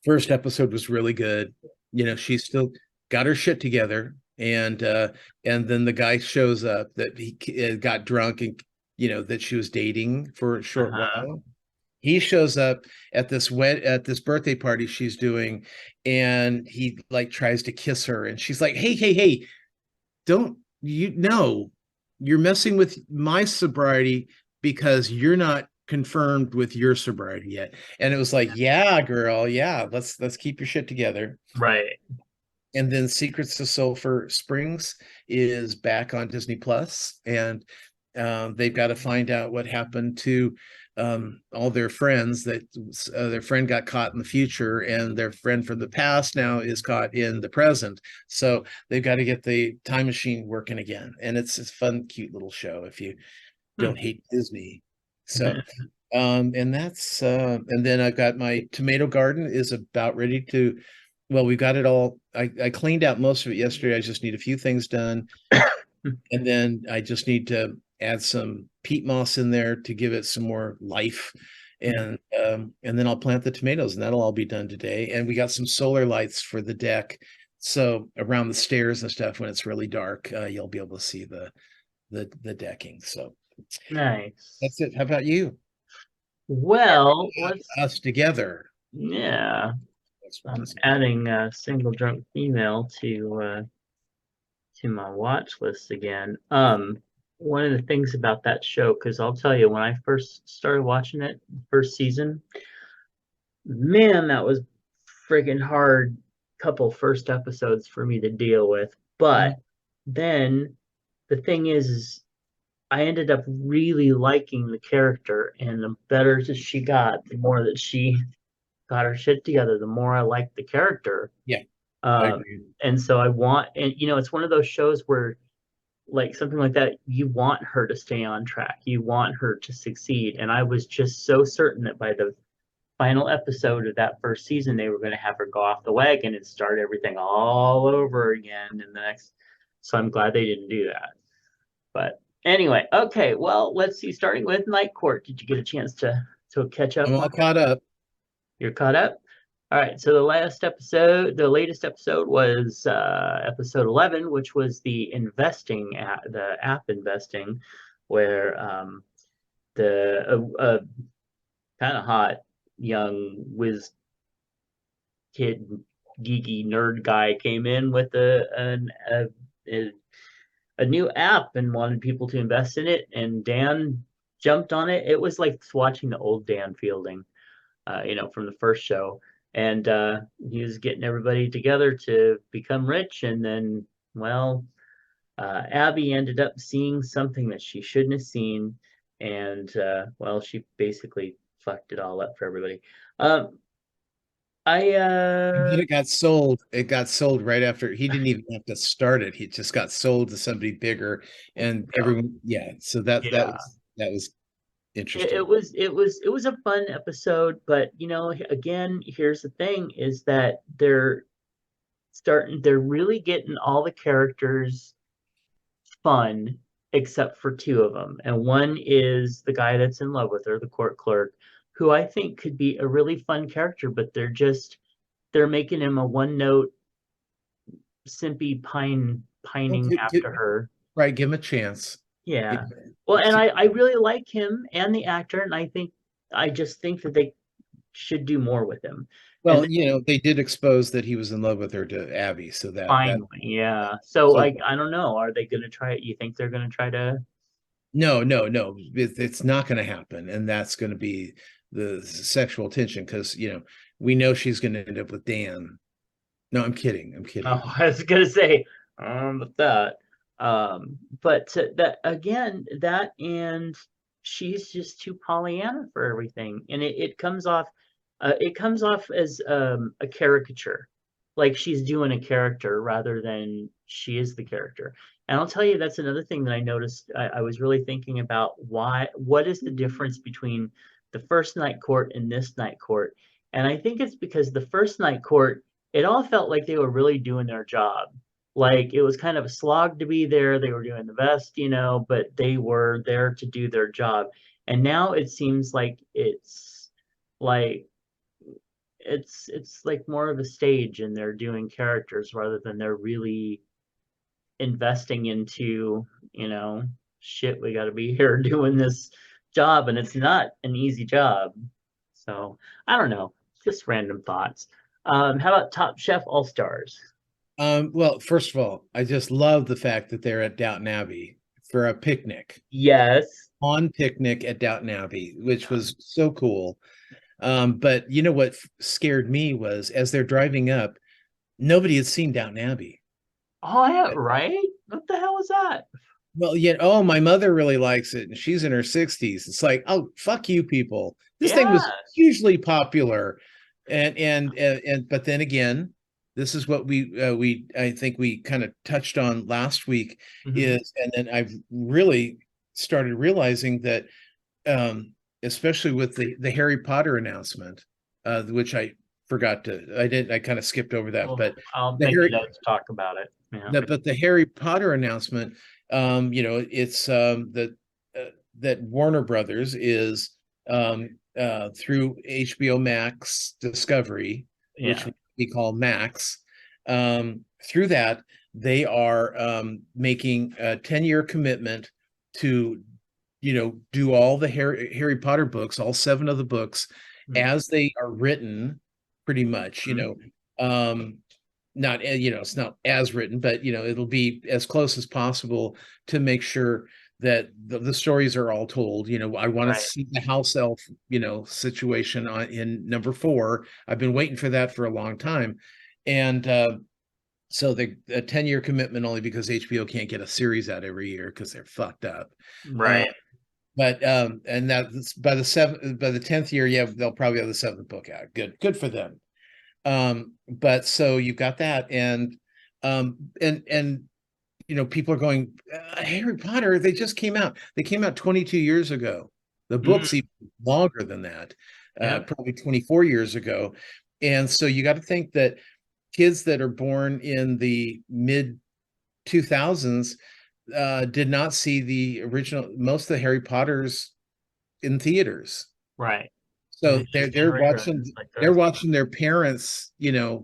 [SPEAKER 2] First episode was really good. She's still got her shit together, and then the guy shows up that he got drunk, and that she was dating for a short
[SPEAKER 1] Uh-huh.
[SPEAKER 2] while. He shows up at this birthday party she's doing, and he like tries to kiss her, and she's like, hey, don't you know you're messing with my sobriety because you're not confirmed with your sobriety yet. And it was like, yeah, girl, yeah, let's keep your shit together.
[SPEAKER 1] Right.
[SPEAKER 2] And then Secrets of Sulphur Springs is back on Disney Plus, and they've got to find out what happened to all their friends. That their friend got caught in the future, and their friend from the past now is caught in the present. So they've got to get the time machine working again, and it's a fun, cute little show if you
[SPEAKER 1] Hmm.
[SPEAKER 2] don't hate Disney. So and then I've got my tomato garden is about ready to, well, we got it all. I cleaned out most of it yesterday. I just need a few things done. And then I just need to add some peat moss in there to give it some more life. And then I'll plant the tomatoes, and that'll all be done today. And we got some solar lights for the deck. So around the stairs and stuff, when it's really dark, you'll be able to see the decking. So
[SPEAKER 1] Nice.
[SPEAKER 2] that's it. How about you?
[SPEAKER 1] Well, let's,
[SPEAKER 2] Us together.
[SPEAKER 1] yeah,
[SPEAKER 2] That's what
[SPEAKER 1] I'm
[SPEAKER 2] this.
[SPEAKER 1] adding a single drunk female to my watch list again. One of the things about that show, because I'll tell you, when I first started watching it, first season, man, that was friggin' hard couple first episodes for me to deal with.
[SPEAKER 2] Mhm.
[SPEAKER 1] But then the thing is I ended up really liking the character, and the better that she got, the more that she got her shit together, the more I liked the character.
[SPEAKER 2] Yeah, I
[SPEAKER 1] Um,
[SPEAKER 2] agree.
[SPEAKER 1] and so I want, and it's one of those shows where, like something like that, you want her to stay on track, you want her to succeed. And I was just so certain that by the final episode of that first season, they were going to have her go off the wagon and start everything all over again in the next. So I'm glad they didn't do that. But anyway, okay, well, let's see. Starting with Night Court, did you get a chance to catch
[SPEAKER 2] I'm
[SPEAKER 1] up on
[SPEAKER 2] all
[SPEAKER 1] it?
[SPEAKER 2] caught up.
[SPEAKER 1] You're caught up. All right, so the latest episode was episode 11, which was the investing app, the app investing, where the kind of hot young whiz kid geeky nerd guy came in with a new app and wanted people to invest in it, and Dan jumped on it. It was like watching the old Dan Fielding, from the first show, and he was getting everybody together to become rich, and then, well, Abby ended up seeing something that she shouldn't have seen, and well, she basically fucked it all up for everybody. Um, I
[SPEAKER 2] And then it got sold. It got sold right after he didn't even have to start it. He just got sold to somebody bigger, and
[SPEAKER 1] yeah,
[SPEAKER 2] everyone, yeah. So that that
[SPEAKER 1] yeah.
[SPEAKER 2] was that was
[SPEAKER 1] it,
[SPEAKER 2] interesting.
[SPEAKER 1] it was it was it was a fun episode, but again, here's the thing: is that they're really getting all the characters fun except for two of them, and one is the guy that's in love with her, the court clerk, who I think could be a really fun character, but they're making him a one note simpy
[SPEAKER 2] Well,
[SPEAKER 1] pining after her.
[SPEAKER 2] right, give him a chance.
[SPEAKER 1] Yeah.
[SPEAKER 2] It-
[SPEAKER 1] Well, and
[SPEAKER 2] see-
[SPEAKER 1] I really like him and the actor, and I just think that they should do more with him. And
[SPEAKER 2] well, they did expose that he was in love with her to Abby, so that
[SPEAKER 1] finally, yeah. So
[SPEAKER 2] so
[SPEAKER 1] I don't know. Are they going to try it? You think they're going to try to?
[SPEAKER 2] no, no, no, it's not going to happen, and that's going to be the sexual tension because we know she's going to end up with Dan. No, I'm kidding. I'm kidding.
[SPEAKER 1] Oh, I was going to say, but that, but that again, that and she's just too Pollyanna for everything, and it comes off as a caricature, like she's doing a character rather than she is the character. And I'll tell you, that's another thing that I noticed. I was really thinking about what is the difference between the first night court and this night court? And I think it's because the first night court, it all felt like they were really doing their job. Like it was kind of a slog to be there. They were doing the best, but they were there to do their job. And now it seems like it's like more of a stage, and they're doing characters rather than they're really investing into, you know, shit, we got to be here doing this job, and it's not an easy job. So I don't know, just random thoughts. How about Top Chef All Stars?
[SPEAKER 2] Well, first of all, I just love the fact that they're at Downton Abbey for a picnic,
[SPEAKER 1] Yes.
[SPEAKER 2] on picnic at Downton Abbey, which was so cool. But you know what scared me was as they're driving up, nobody had seen Downton Abbey.
[SPEAKER 1] Oh, yeah, right? What the hell was that?
[SPEAKER 2] Well, yet, oh, my mother really likes it, and she's in her 60s. It's like, oh, fuck you, people. This thing was
[SPEAKER 1] Yes.
[SPEAKER 2] hugely popular, and but then again, this is what we I think we kind of touched on last week
[SPEAKER 1] Hmm.
[SPEAKER 2] is, and then I've really started realizing that, especially with the Harry Potter announcement, which I kind of skipped over that,
[SPEAKER 1] Well,
[SPEAKER 2] but
[SPEAKER 1] I'll
[SPEAKER 2] the
[SPEAKER 1] make a
[SPEAKER 2] Harry
[SPEAKER 1] note to talk about it. Yeah.
[SPEAKER 2] but the Harry Potter announcement It's that that Warner Brothers is through HBO Max Discovery, which
[SPEAKER 1] Yeah.
[SPEAKER 2] we call Max. Through that, they are making a 10-year commitment to, do all the Harry Potter books, all seven of the books, as they are written, pretty much.
[SPEAKER 1] Mhm.
[SPEAKER 2] Um, not it's not as written, but it'll be as close as possible to make sure that the stories are all told. I want to
[SPEAKER 1] Right.
[SPEAKER 2] see the house elf situation in number 4. I've been waiting for that for a long time. And so the a 10-year commitment, only because HBO can't get a series out every year because they're fucked up. uh,
[SPEAKER 1] Right.
[SPEAKER 2] but and that's by the 10th year, yeah, they'll probably have the 7th book out. Good for them. But so you've got that, and people are going, Harry Potter, they just came out. They came out 22 years ago. The book's
[SPEAKER 1] Mhm.
[SPEAKER 2] even longer than that,
[SPEAKER 1] Yep.
[SPEAKER 2] probably 24 years ago. And so you got to think that kids that are born in the mid 2000s did not see the original, most of the Harry Potters in theaters.
[SPEAKER 1] Right.
[SPEAKER 2] So
[SPEAKER 1] It's just been
[SPEAKER 2] they're
[SPEAKER 1] rigorous
[SPEAKER 2] watching
[SPEAKER 1] like
[SPEAKER 2] they're
[SPEAKER 1] this.
[SPEAKER 2] watching their parents,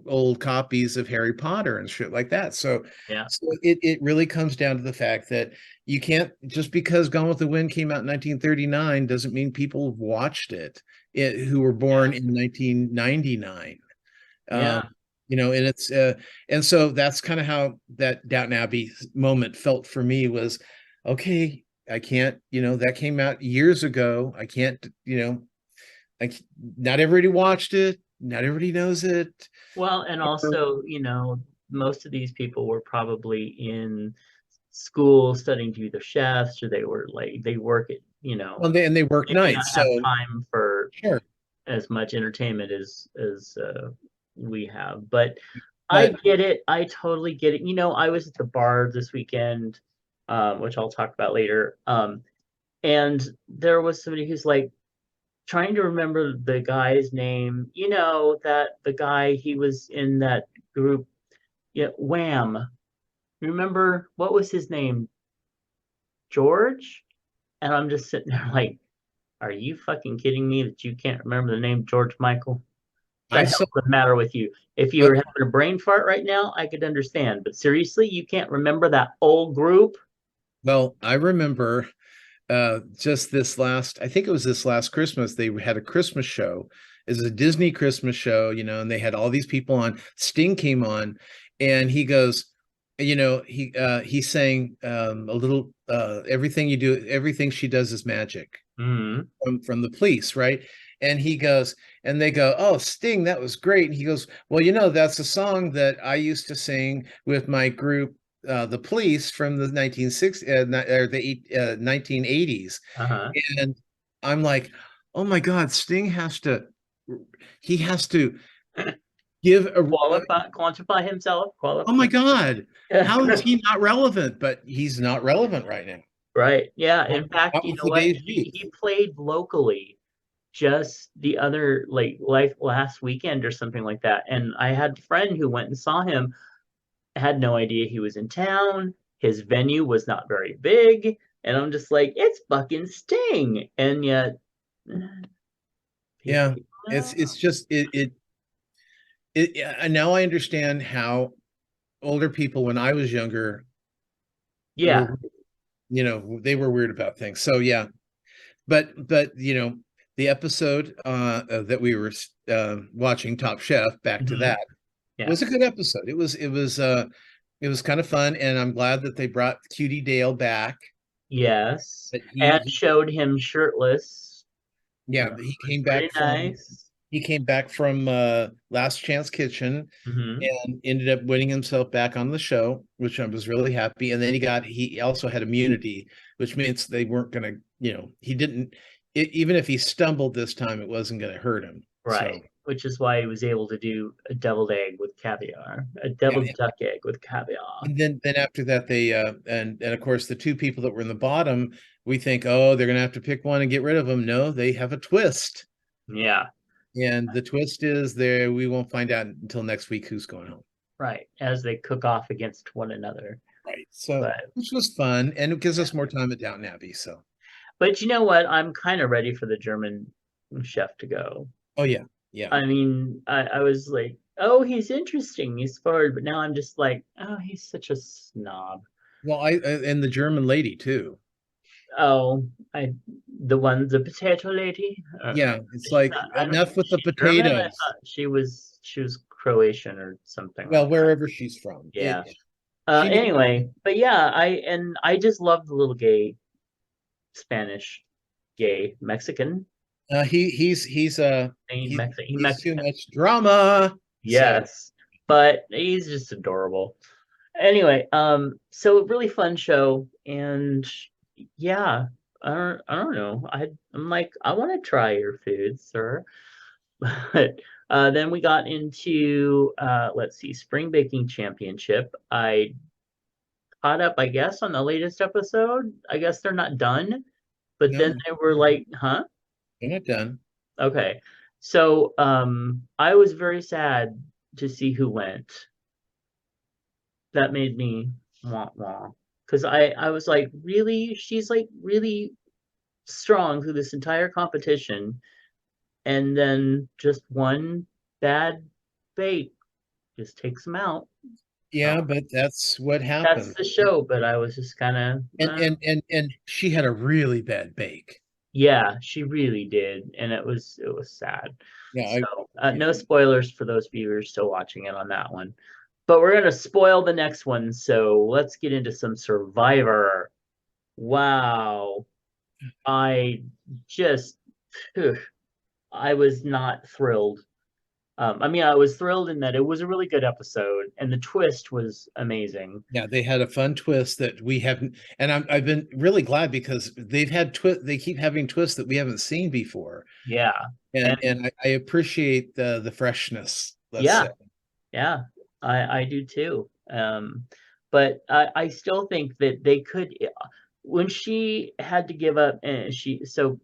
[SPEAKER 2] old copies of Harry Potter and shit like that.
[SPEAKER 1] Yeah.
[SPEAKER 2] So it really comes down to the fact that you can't, just because Gone with the Wind came out in 1939 doesn't mean people have watched who were born
[SPEAKER 1] Yeah.
[SPEAKER 2] in 1999. Um,
[SPEAKER 1] Yeah.
[SPEAKER 2] and it's and so that's kind of how that Downton Abbey moment felt for me. Was okay, I can't, that came out years ago. I can't, like, not everybody watched it, not everybody knows it.
[SPEAKER 1] Well, and also, most of these people were probably in school studying to be the chefs, or they were like they work at,
[SPEAKER 2] Well, and they work
[SPEAKER 1] they may not
[SPEAKER 2] nights,
[SPEAKER 1] have
[SPEAKER 2] so
[SPEAKER 1] time for
[SPEAKER 2] sure.
[SPEAKER 1] as much entertainment as we have. But I
[SPEAKER 2] But
[SPEAKER 1] get it. I totally get it. I was at the bar this weekend, which I'll talk about later. And there was somebody who's like trying to remember the guy's name. That the guy, he was in that group, yeah, Wham. Remember what was his name? George? And I'm just sitting there like, are you fucking kidding me that you can't remember the name George Michael? The
[SPEAKER 2] I saw
[SPEAKER 1] hell's the matter with you? If you
[SPEAKER 2] well,
[SPEAKER 1] were having a brain fart right now, I could understand. But seriously, you can't remember that old group?
[SPEAKER 2] I remember just I think it was this last Christmas, they had a Christmas show. It's a Disney Christmas show, and they had all these people on. Sting came on, and he goes, he sang a little, everything you do, everything she does is magic,
[SPEAKER 1] Hmm.
[SPEAKER 2] from the Police, right? And he goes, and they go, "Oh, Sting, that was great." And he goes, "Well, that's a song that I used to sing with my group, the Police, from the 1960s, or the 1980s."
[SPEAKER 1] Uh-huh.
[SPEAKER 2] And I'm like, "Oh my God, Sting he has to give
[SPEAKER 1] Quantify himself.
[SPEAKER 2] oh my God, how is he not relevant?" But he's not relevant right now.
[SPEAKER 1] Right. Yeah. In fact,
[SPEAKER 2] Not
[SPEAKER 1] you
[SPEAKER 2] with
[SPEAKER 1] know what?
[SPEAKER 2] today's
[SPEAKER 1] He
[SPEAKER 2] youth.
[SPEAKER 1] played locally just the other like last weekend or something like that. And I had a friend who went and saw him, had no idea he was in town. His venue was not very big. And I'm just like, it's fucking Sting. And yet people
[SPEAKER 2] Yeah,
[SPEAKER 1] don't know.
[SPEAKER 2] it's just and now I understand how older people, when I was younger,
[SPEAKER 1] Yeah.
[SPEAKER 2] were, they were weird about things. So yeah, but the episode that we were watching, Top Chef, back to
[SPEAKER 1] Hmm.
[SPEAKER 2] that,
[SPEAKER 1] Yeah.
[SPEAKER 2] was a good episode. It was kind of fun, and I'm glad that they brought Cutie Dale back.
[SPEAKER 1] Yes.
[SPEAKER 2] But
[SPEAKER 1] And showed him shirtless.
[SPEAKER 2] yeah,
[SPEAKER 1] That
[SPEAKER 2] he
[SPEAKER 1] was
[SPEAKER 2] came
[SPEAKER 1] pretty
[SPEAKER 2] back from
[SPEAKER 1] nice.
[SPEAKER 2] Last Chance Kitchen,
[SPEAKER 1] Hmm.
[SPEAKER 2] and ended up winning himself back on the show, which I was really happy. And then he also had immunity, which means they weren't going to, he didn't, even if he stumbled this time, it wasn't going to hurt him.
[SPEAKER 1] Right.
[SPEAKER 2] So
[SPEAKER 1] Which is why he was able to do a deviled egg with caviar, a
[SPEAKER 2] yeah.
[SPEAKER 1] deviled duck egg with caviar.
[SPEAKER 2] And then after that, they and of course, the two people that were in the bottom, we think, oh, they're going to have to pick one and get rid of them. No, they have a twist.
[SPEAKER 1] Yeah.
[SPEAKER 2] And the twist is, there we won't find out until next week who's going home.
[SPEAKER 1] Right. As they cook off against one another.
[SPEAKER 2] Right. So,
[SPEAKER 1] But
[SPEAKER 2] which was fun, and it gives us more time at Downton Abbey. So,
[SPEAKER 1] you know what? I'm kind of ready for the German chef to go.
[SPEAKER 2] oh yeah, yeah.
[SPEAKER 1] I mean, I was like, oh, he's interesting, he's forward, but now I'm just like, oh, he's such a snob.
[SPEAKER 2] Well, and the German lady too.
[SPEAKER 1] Oh, I the potato lady.
[SPEAKER 2] Yeah, it's
[SPEAKER 1] She's
[SPEAKER 2] like
[SPEAKER 1] not. I don't.
[SPEAKER 2] enough with the
[SPEAKER 1] She's German. I
[SPEAKER 2] potatoes.
[SPEAKER 1] thought she was Croatian or something
[SPEAKER 2] Well,
[SPEAKER 1] like that.
[SPEAKER 2] wherever she's from,
[SPEAKER 1] Yeah.
[SPEAKER 2] she needs.
[SPEAKER 1] Anyway, but yeah, I just love the little gay Spanish gay Mexican. He
[SPEAKER 2] He's too
[SPEAKER 1] Mexican.
[SPEAKER 2] much drama. So
[SPEAKER 1] Yes, but he's just adorable. Anyway, so a really fun show, and yeah, I don't know. I'm like, I want to try your food, sir. But then we got into let's see, Spring Baking Championship. I caught up, I guess, on the latest episode. I guess they're not done, but then
[SPEAKER 2] no,
[SPEAKER 1] they were like, huh?
[SPEAKER 2] they're not done.
[SPEAKER 1] Okay. So I was very sad to see who went. That made me wah wah. Because I was like, really? She's like really strong through this entire competition, and then just one bad bait just takes him out.
[SPEAKER 2] Yeah,
[SPEAKER 1] So
[SPEAKER 2] but that's what
[SPEAKER 1] that's
[SPEAKER 2] happened.
[SPEAKER 1] the show, but I was just kind of,
[SPEAKER 2] And she had a really bad bake.
[SPEAKER 1] yeah, she really did, and it was sad.
[SPEAKER 2] Yeah,
[SPEAKER 1] So
[SPEAKER 2] yeah.
[SPEAKER 1] no spoilers for those viewers still watching it on that one, but we're gonna spoil the next one. So let's get into some Survivor. Wow, I just, phew, I was not thrilled. I mean, I was thrilled in that it was a really good episode, and the twist was amazing.
[SPEAKER 2] Yeah, they had a fun twist that we haven't, and I've been really glad because they keep having twists that we haven't seen before,
[SPEAKER 1] Yeah,
[SPEAKER 2] and
[SPEAKER 1] and
[SPEAKER 2] I appreciate the freshness. Let's
[SPEAKER 1] yeah,
[SPEAKER 2] say.
[SPEAKER 1] yeah, I do too. But I still think that they could, when she had to give up, and so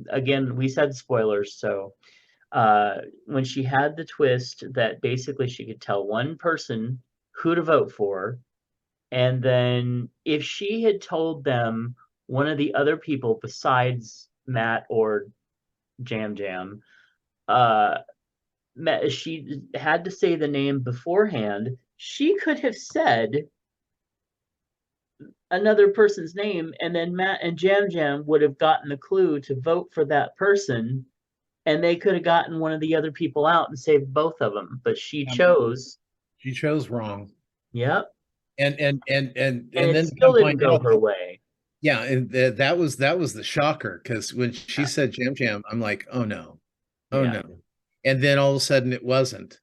[SPEAKER 1] again, we said spoilers, so when she had the twist that basically she could tell one person who to vote for, and then if she had told them one of the other people besides Matt or Jam Jam, uh, she had to say the name beforehand. She could have said another person's name, and then Matt and Jam Jam would have gotten the clue to vote for that person, and they could have gotten one of the other people out and saved both of them. But she
[SPEAKER 2] Um,
[SPEAKER 1] chose,
[SPEAKER 2] she chose wrong,
[SPEAKER 1] yep,
[SPEAKER 2] and
[SPEAKER 1] and it
[SPEAKER 2] then to
[SPEAKER 1] still
[SPEAKER 2] come
[SPEAKER 1] didn't
[SPEAKER 2] find
[SPEAKER 1] go
[SPEAKER 2] out
[SPEAKER 1] her
[SPEAKER 2] that
[SPEAKER 1] way.
[SPEAKER 2] yeah, and that was the shocker because when she
[SPEAKER 1] Yeah,
[SPEAKER 2] said Jam Jam, I'm like, oh no, oh
[SPEAKER 1] yeah,
[SPEAKER 2] no, and then all of a sudden it wasn't,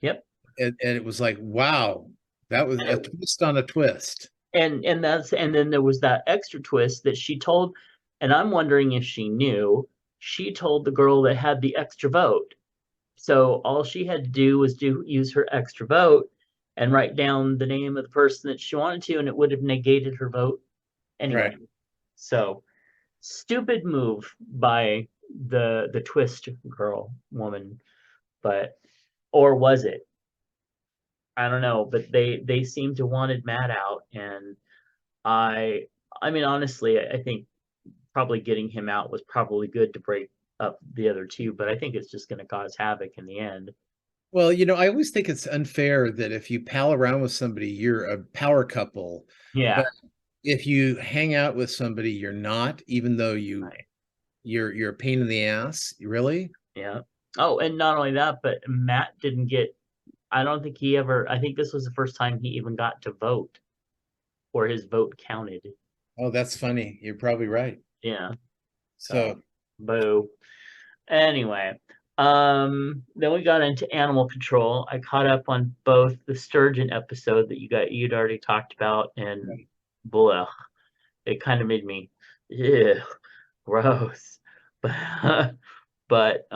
[SPEAKER 1] yep.
[SPEAKER 2] and it was like, wow, that was
[SPEAKER 1] And
[SPEAKER 2] a
[SPEAKER 1] it,
[SPEAKER 2] twist on a twist.
[SPEAKER 1] and then there was that extra twist that she told, and I'm wondering if she knew. She told the girl that had the extra vote. So all she had to do was use her extra vote and write down the name of the person that she wanted to, and it would have negated her vote anyway.
[SPEAKER 2] Right.
[SPEAKER 1] So stupid move by the twist girl woman, but or was it? I don't know, but they seem to wanted Matt out, and I I mean honestly, I think probably getting him out was probably good to break up the other two, but I think it's just going to cause havoc in the end.
[SPEAKER 2] Well, I always think it's unfair that if you pal around with somebody, you're a power couple,
[SPEAKER 1] Yeah,
[SPEAKER 2] but if you hang out with somebody, you're not, even though
[SPEAKER 1] right.
[SPEAKER 2] you're a pain in the ass. Really?
[SPEAKER 1] Yeah. Oh, and not only that, but Matt didn't get, I don't think he ever, I think this was the first time he even got to vote or his vote counted.
[SPEAKER 2] Oh, that's funny. You're probably right.
[SPEAKER 1] Yeah. So,
[SPEAKER 2] So,
[SPEAKER 1] boo. Anyway, then we got into animal control. I caught up on both the sturgeon episode that you'd already talked about, and
[SPEAKER 2] right.
[SPEAKER 1] blah. It kind of made me, ew, gross. But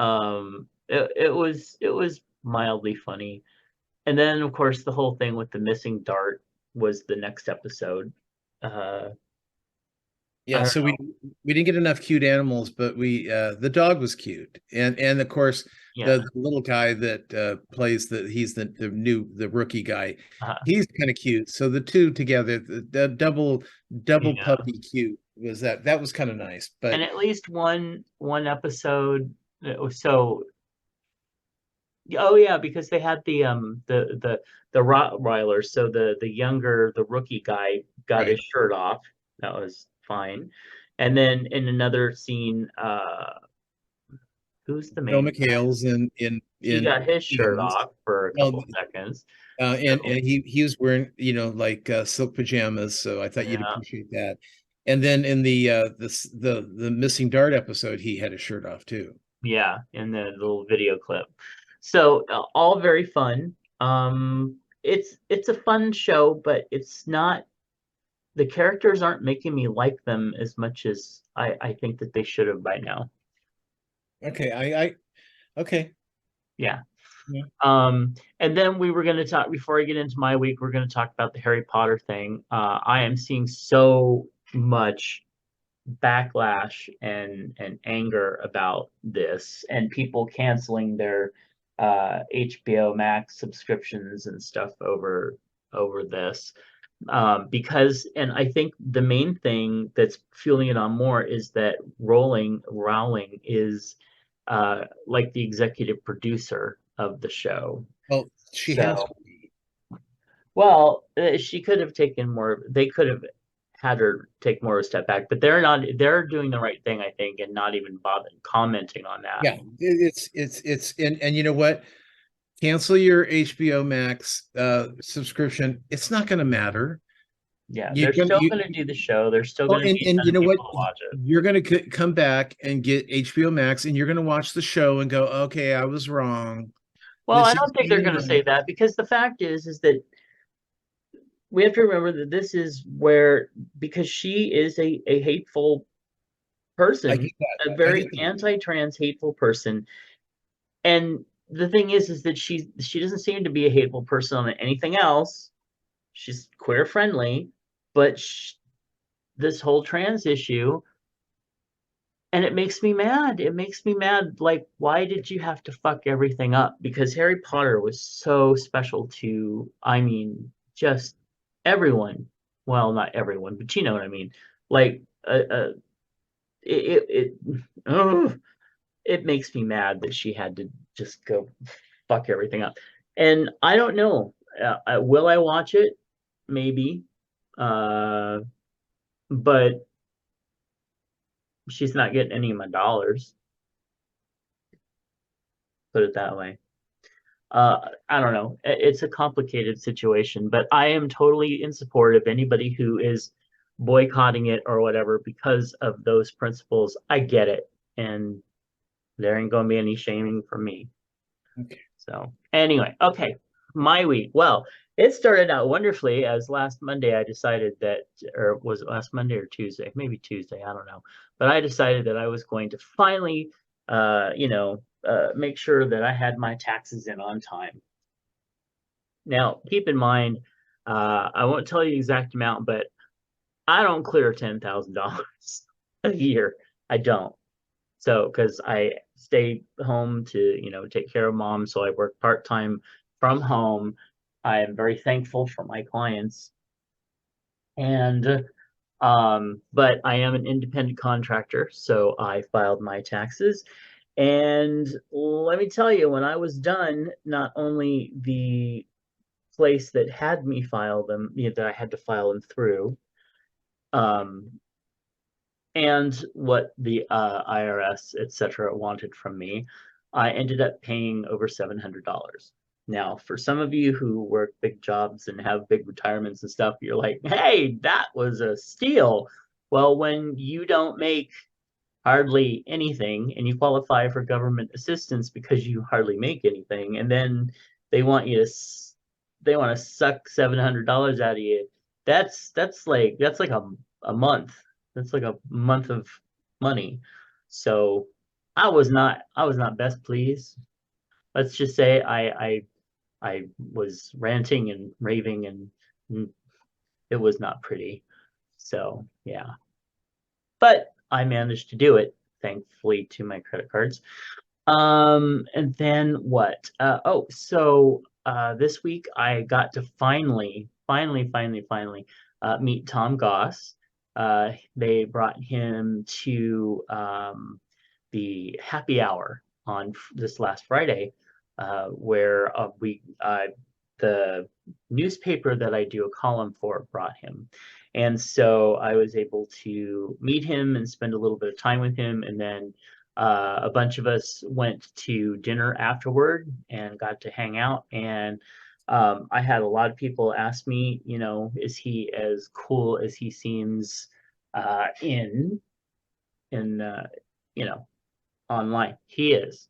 [SPEAKER 1] it was mildly funny. And then of course the whole thing with the missing dart was the next episode. Uh I
[SPEAKER 2] Yeah,
[SPEAKER 1] don't
[SPEAKER 2] so
[SPEAKER 1] know.
[SPEAKER 2] we didn't get enough cute animals, but we the dog was cute, and of course
[SPEAKER 1] Yeah.
[SPEAKER 2] the little guy that plays he's the rookie guy,
[SPEAKER 1] Uh,
[SPEAKER 2] he's kind of cute. So the two together, the double
[SPEAKER 1] yeah.
[SPEAKER 2] puppy cute was that was kind of nice.
[SPEAKER 1] And
[SPEAKER 2] But
[SPEAKER 1] at least one episode that was so oh yeah, because they had the Rottweilers, so the younger the rookie guy got his
[SPEAKER 2] right,
[SPEAKER 1] shirt off. That was fine. And then in another scene, who's the
[SPEAKER 2] Joe
[SPEAKER 1] main guy?
[SPEAKER 2] McHale's
[SPEAKER 1] He
[SPEAKER 2] in
[SPEAKER 1] got his shirt
[SPEAKER 2] pajamas.
[SPEAKER 1] off for a
[SPEAKER 2] Well,
[SPEAKER 1] couple of seconds.
[SPEAKER 2] and
[SPEAKER 1] So
[SPEAKER 2] he was wearing like silk pajamas, so I thought you'd
[SPEAKER 1] yeah,
[SPEAKER 2] appreciate that. And then in the missing dart episode, he had his shirt off too.
[SPEAKER 1] yeah, in the little video clip. So all very fun. It's a fun show, but it's not the characters aren't making me like them as much as I think that they should have by now.
[SPEAKER 2] Okay, I okay.
[SPEAKER 1] Yeah.
[SPEAKER 2] Yeah.
[SPEAKER 1] And then we were going to talk before I get into my week, we're going to talk about the Harry Potter thing. I am seeing so much backlash and anger about this, and people canceling their HBO Max subscriptions and stuff over this. Because, and I think the main thing that's fueling it on more is that Rowling is like the executive producer of the show.
[SPEAKER 2] Well, she has
[SPEAKER 1] So,
[SPEAKER 2] to be.
[SPEAKER 1] well, she could have taken more, they could have had her take more of a step back, but they're doing the right thing, I think, and not even bothering commenting on that.
[SPEAKER 2] Yeah, it's and you know what? Cancel your HBO Max subscription. It's not going to matter.
[SPEAKER 1] Yeah,
[SPEAKER 2] You're
[SPEAKER 1] they're
[SPEAKER 2] gonna
[SPEAKER 1] still going to do the show. There's still
[SPEAKER 2] well,
[SPEAKER 1] going to be a
[SPEAKER 2] and
[SPEAKER 1] ton
[SPEAKER 2] you
[SPEAKER 1] of
[SPEAKER 2] know what?
[SPEAKER 1] people to watch it.
[SPEAKER 2] You're going to come back and get HBO Max, and you're going to watch the show and go, okay, I was wrong.
[SPEAKER 1] Well, I
[SPEAKER 2] This is
[SPEAKER 1] don't think they're
[SPEAKER 2] being
[SPEAKER 1] going to say
[SPEAKER 2] right.
[SPEAKER 1] that because the fact is that we have to remember that this is where because she is a hateful
[SPEAKER 2] I
[SPEAKER 1] person,
[SPEAKER 2] get that.
[SPEAKER 1] a
[SPEAKER 2] I
[SPEAKER 1] very
[SPEAKER 2] get that.
[SPEAKER 1] anti-trans hateful person. And the thing is that she doesn't seem to be a hateful person on anything else. She's queer friendly, but this whole trans issue, and it makes me mad. It makes me mad. Like, why did you have to fuck everything up? Because Harry Potter was so special to, I mean, just everyone. Well, not everyone, but you know what I mean. Like, oh, it makes me mad that she had to just go fuck everything up. And I don't know. Will I watch it? Maybe. Uh, but she's not getting any of my dollars. Put it that way. I don't know. It's a complicated situation, but I am totally in support of anybody who is boycotting it or whatever because of those principles. I get it, and there ain't gonna be any shaming from me.
[SPEAKER 2] Okay.
[SPEAKER 1] So anyway, okay, my week. Well, it started out wonderfully as last Monday I decided that, or was it last Monday or Tuesday? Maybe Tuesday, I don't know. But I decided that I was going to finally, make sure that I had my taxes in on time. Now, keep in mind, I won't tell you the exact amount, but I don't clear $10,000 a year. I don't. So, because I stay home to, take care of mom, so I work part-time from home. I am very thankful for my clients. And but I am an independent contractor, so I filed my taxes. And let me tell you, when I was done, not only the place that had me file them, that I had to file them through, um, and what the IRS, etc., wanted from me, I ended up paying over $700. Now, for some of you who work big jobs and have big retirements and stuff, you're like, hey, that was a steal. Well, when you don't make hardly anything and you qualify for government assistance because you hardly make anything, and then they want you to they want to suck $700 out of you. That's like a month. That's like a month of money. So I was not best pleased. Let's just say I was ranting and raving, and it was not pretty. So yeah. but I managed to do it, thankfully to my credit cards. And then what? This week I got to finally meet Tom Goss. They brought him to the happy hour on this last Friday, where the newspaper that I do a column for brought him. And so I was able to meet him and spend a little bit of time with him. And then a bunch of us went to dinner afterward and got to hang out. And I had a lot of people ask me, is he as cool as he seems in you know online? He is.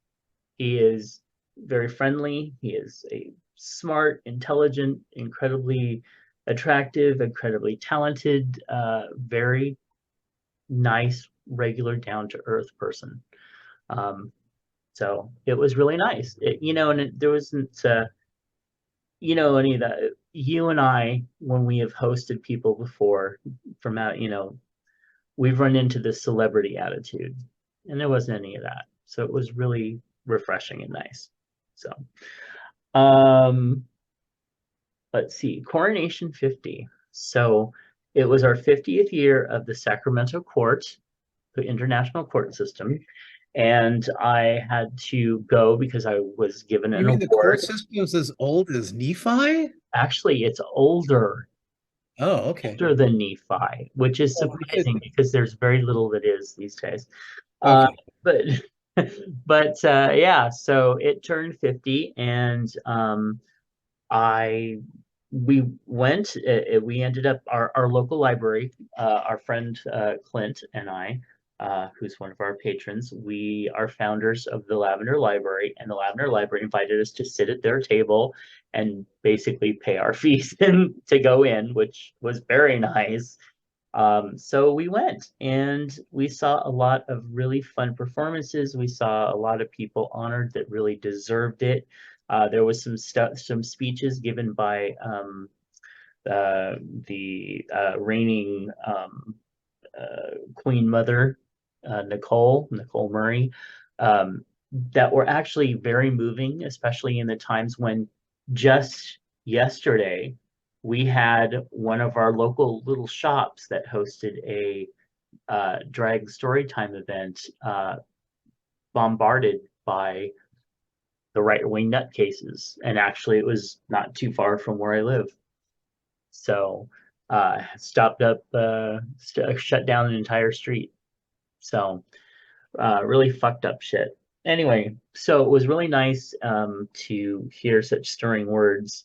[SPEAKER 1] He is very friendly. He is a smart, intelligent, incredibly attractive, incredibly talented, very nice, regular, down to earth person. Um, so it was really nice. There wasn't, any of that. You and I, when we have hosted people before from out, we've run into this celebrity attitude, and there wasn't any of that. So it was really refreshing and nice. So, um, let's see, Coronation 50. So it was our 50th year of the Sacramento Court, the international court system. And I had to go because I was given
[SPEAKER 2] You
[SPEAKER 1] an
[SPEAKER 2] mean the court
[SPEAKER 1] award.
[SPEAKER 2] system is as old as Nephi?
[SPEAKER 1] Actually, it's
[SPEAKER 2] Oh, okay.
[SPEAKER 1] older than Nephi, which is
[SPEAKER 2] Oh,
[SPEAKER 1] surprising because there's very little that is these days. Uh,
[SPEAKER 2] okay.
[SPEAKER 1] but yeah, so it turned 50, and I we went. We ended up our local library. Our friend Clint and I, who's one of our patrons, we are founders of the Lavender Library, and the Lavender Library invited us to sit at their table and basically pay our fees and to go in, which was very nice. So we went and we saw a lot of really fun performances. We saw a lot of people honored that really deserved it. There was some speeches given by uh, the reigning Queen Mother, Nicole Murray, um, that were actually very moving, especially in the times when just yesterday we had one of our local little shops that hosted a drag storytime event bombarded by the right wing nutcases. And actually, it was not too far from where I live. So, stopped up, shut down an entire street. So, really fucked up shit. Anyway, so it was really nice to hear such stirring words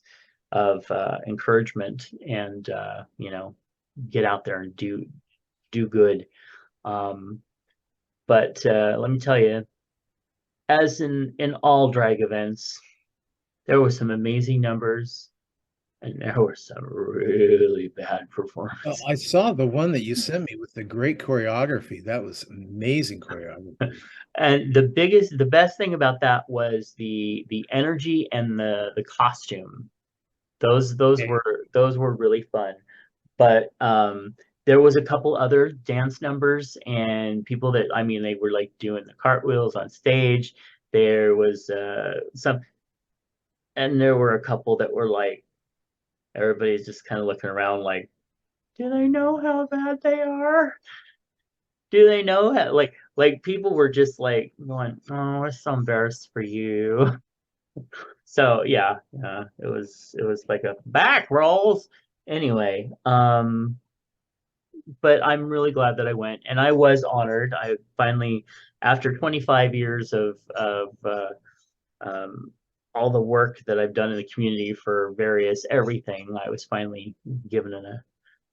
[SPEAKER 1] of encouragement and get out there and do good. Um, but let me tell you, as in all drag events, there were some amazing numbers and there were some really bad
[SPEAKER 2] Oh,
[SPEAKER 1] performances.
[SPEAKER 2] I saw the one that you sent me with the great choreography. That was amazing choreography.
[SPEAKER 1] And the best thing about that was the energy and the costume.
[SPEAKER 2] Okay.
[SPEAKER 1] Those were really fun. But there was a couple other dance numbers and people that I mean they were like doing the cartwheels on stage. There was some and there were a couple that were like everybody's just kind of looking around like, do they know how bad they are? Do they know how like people were just like going, oh, we're so embarrassed for you. So yeah, it was like a back rolls. Anyway, but I'm really glad that I went, and I was honored. I finally, after 25 years of um, all the work that I've done in the community for various everything, I was finally given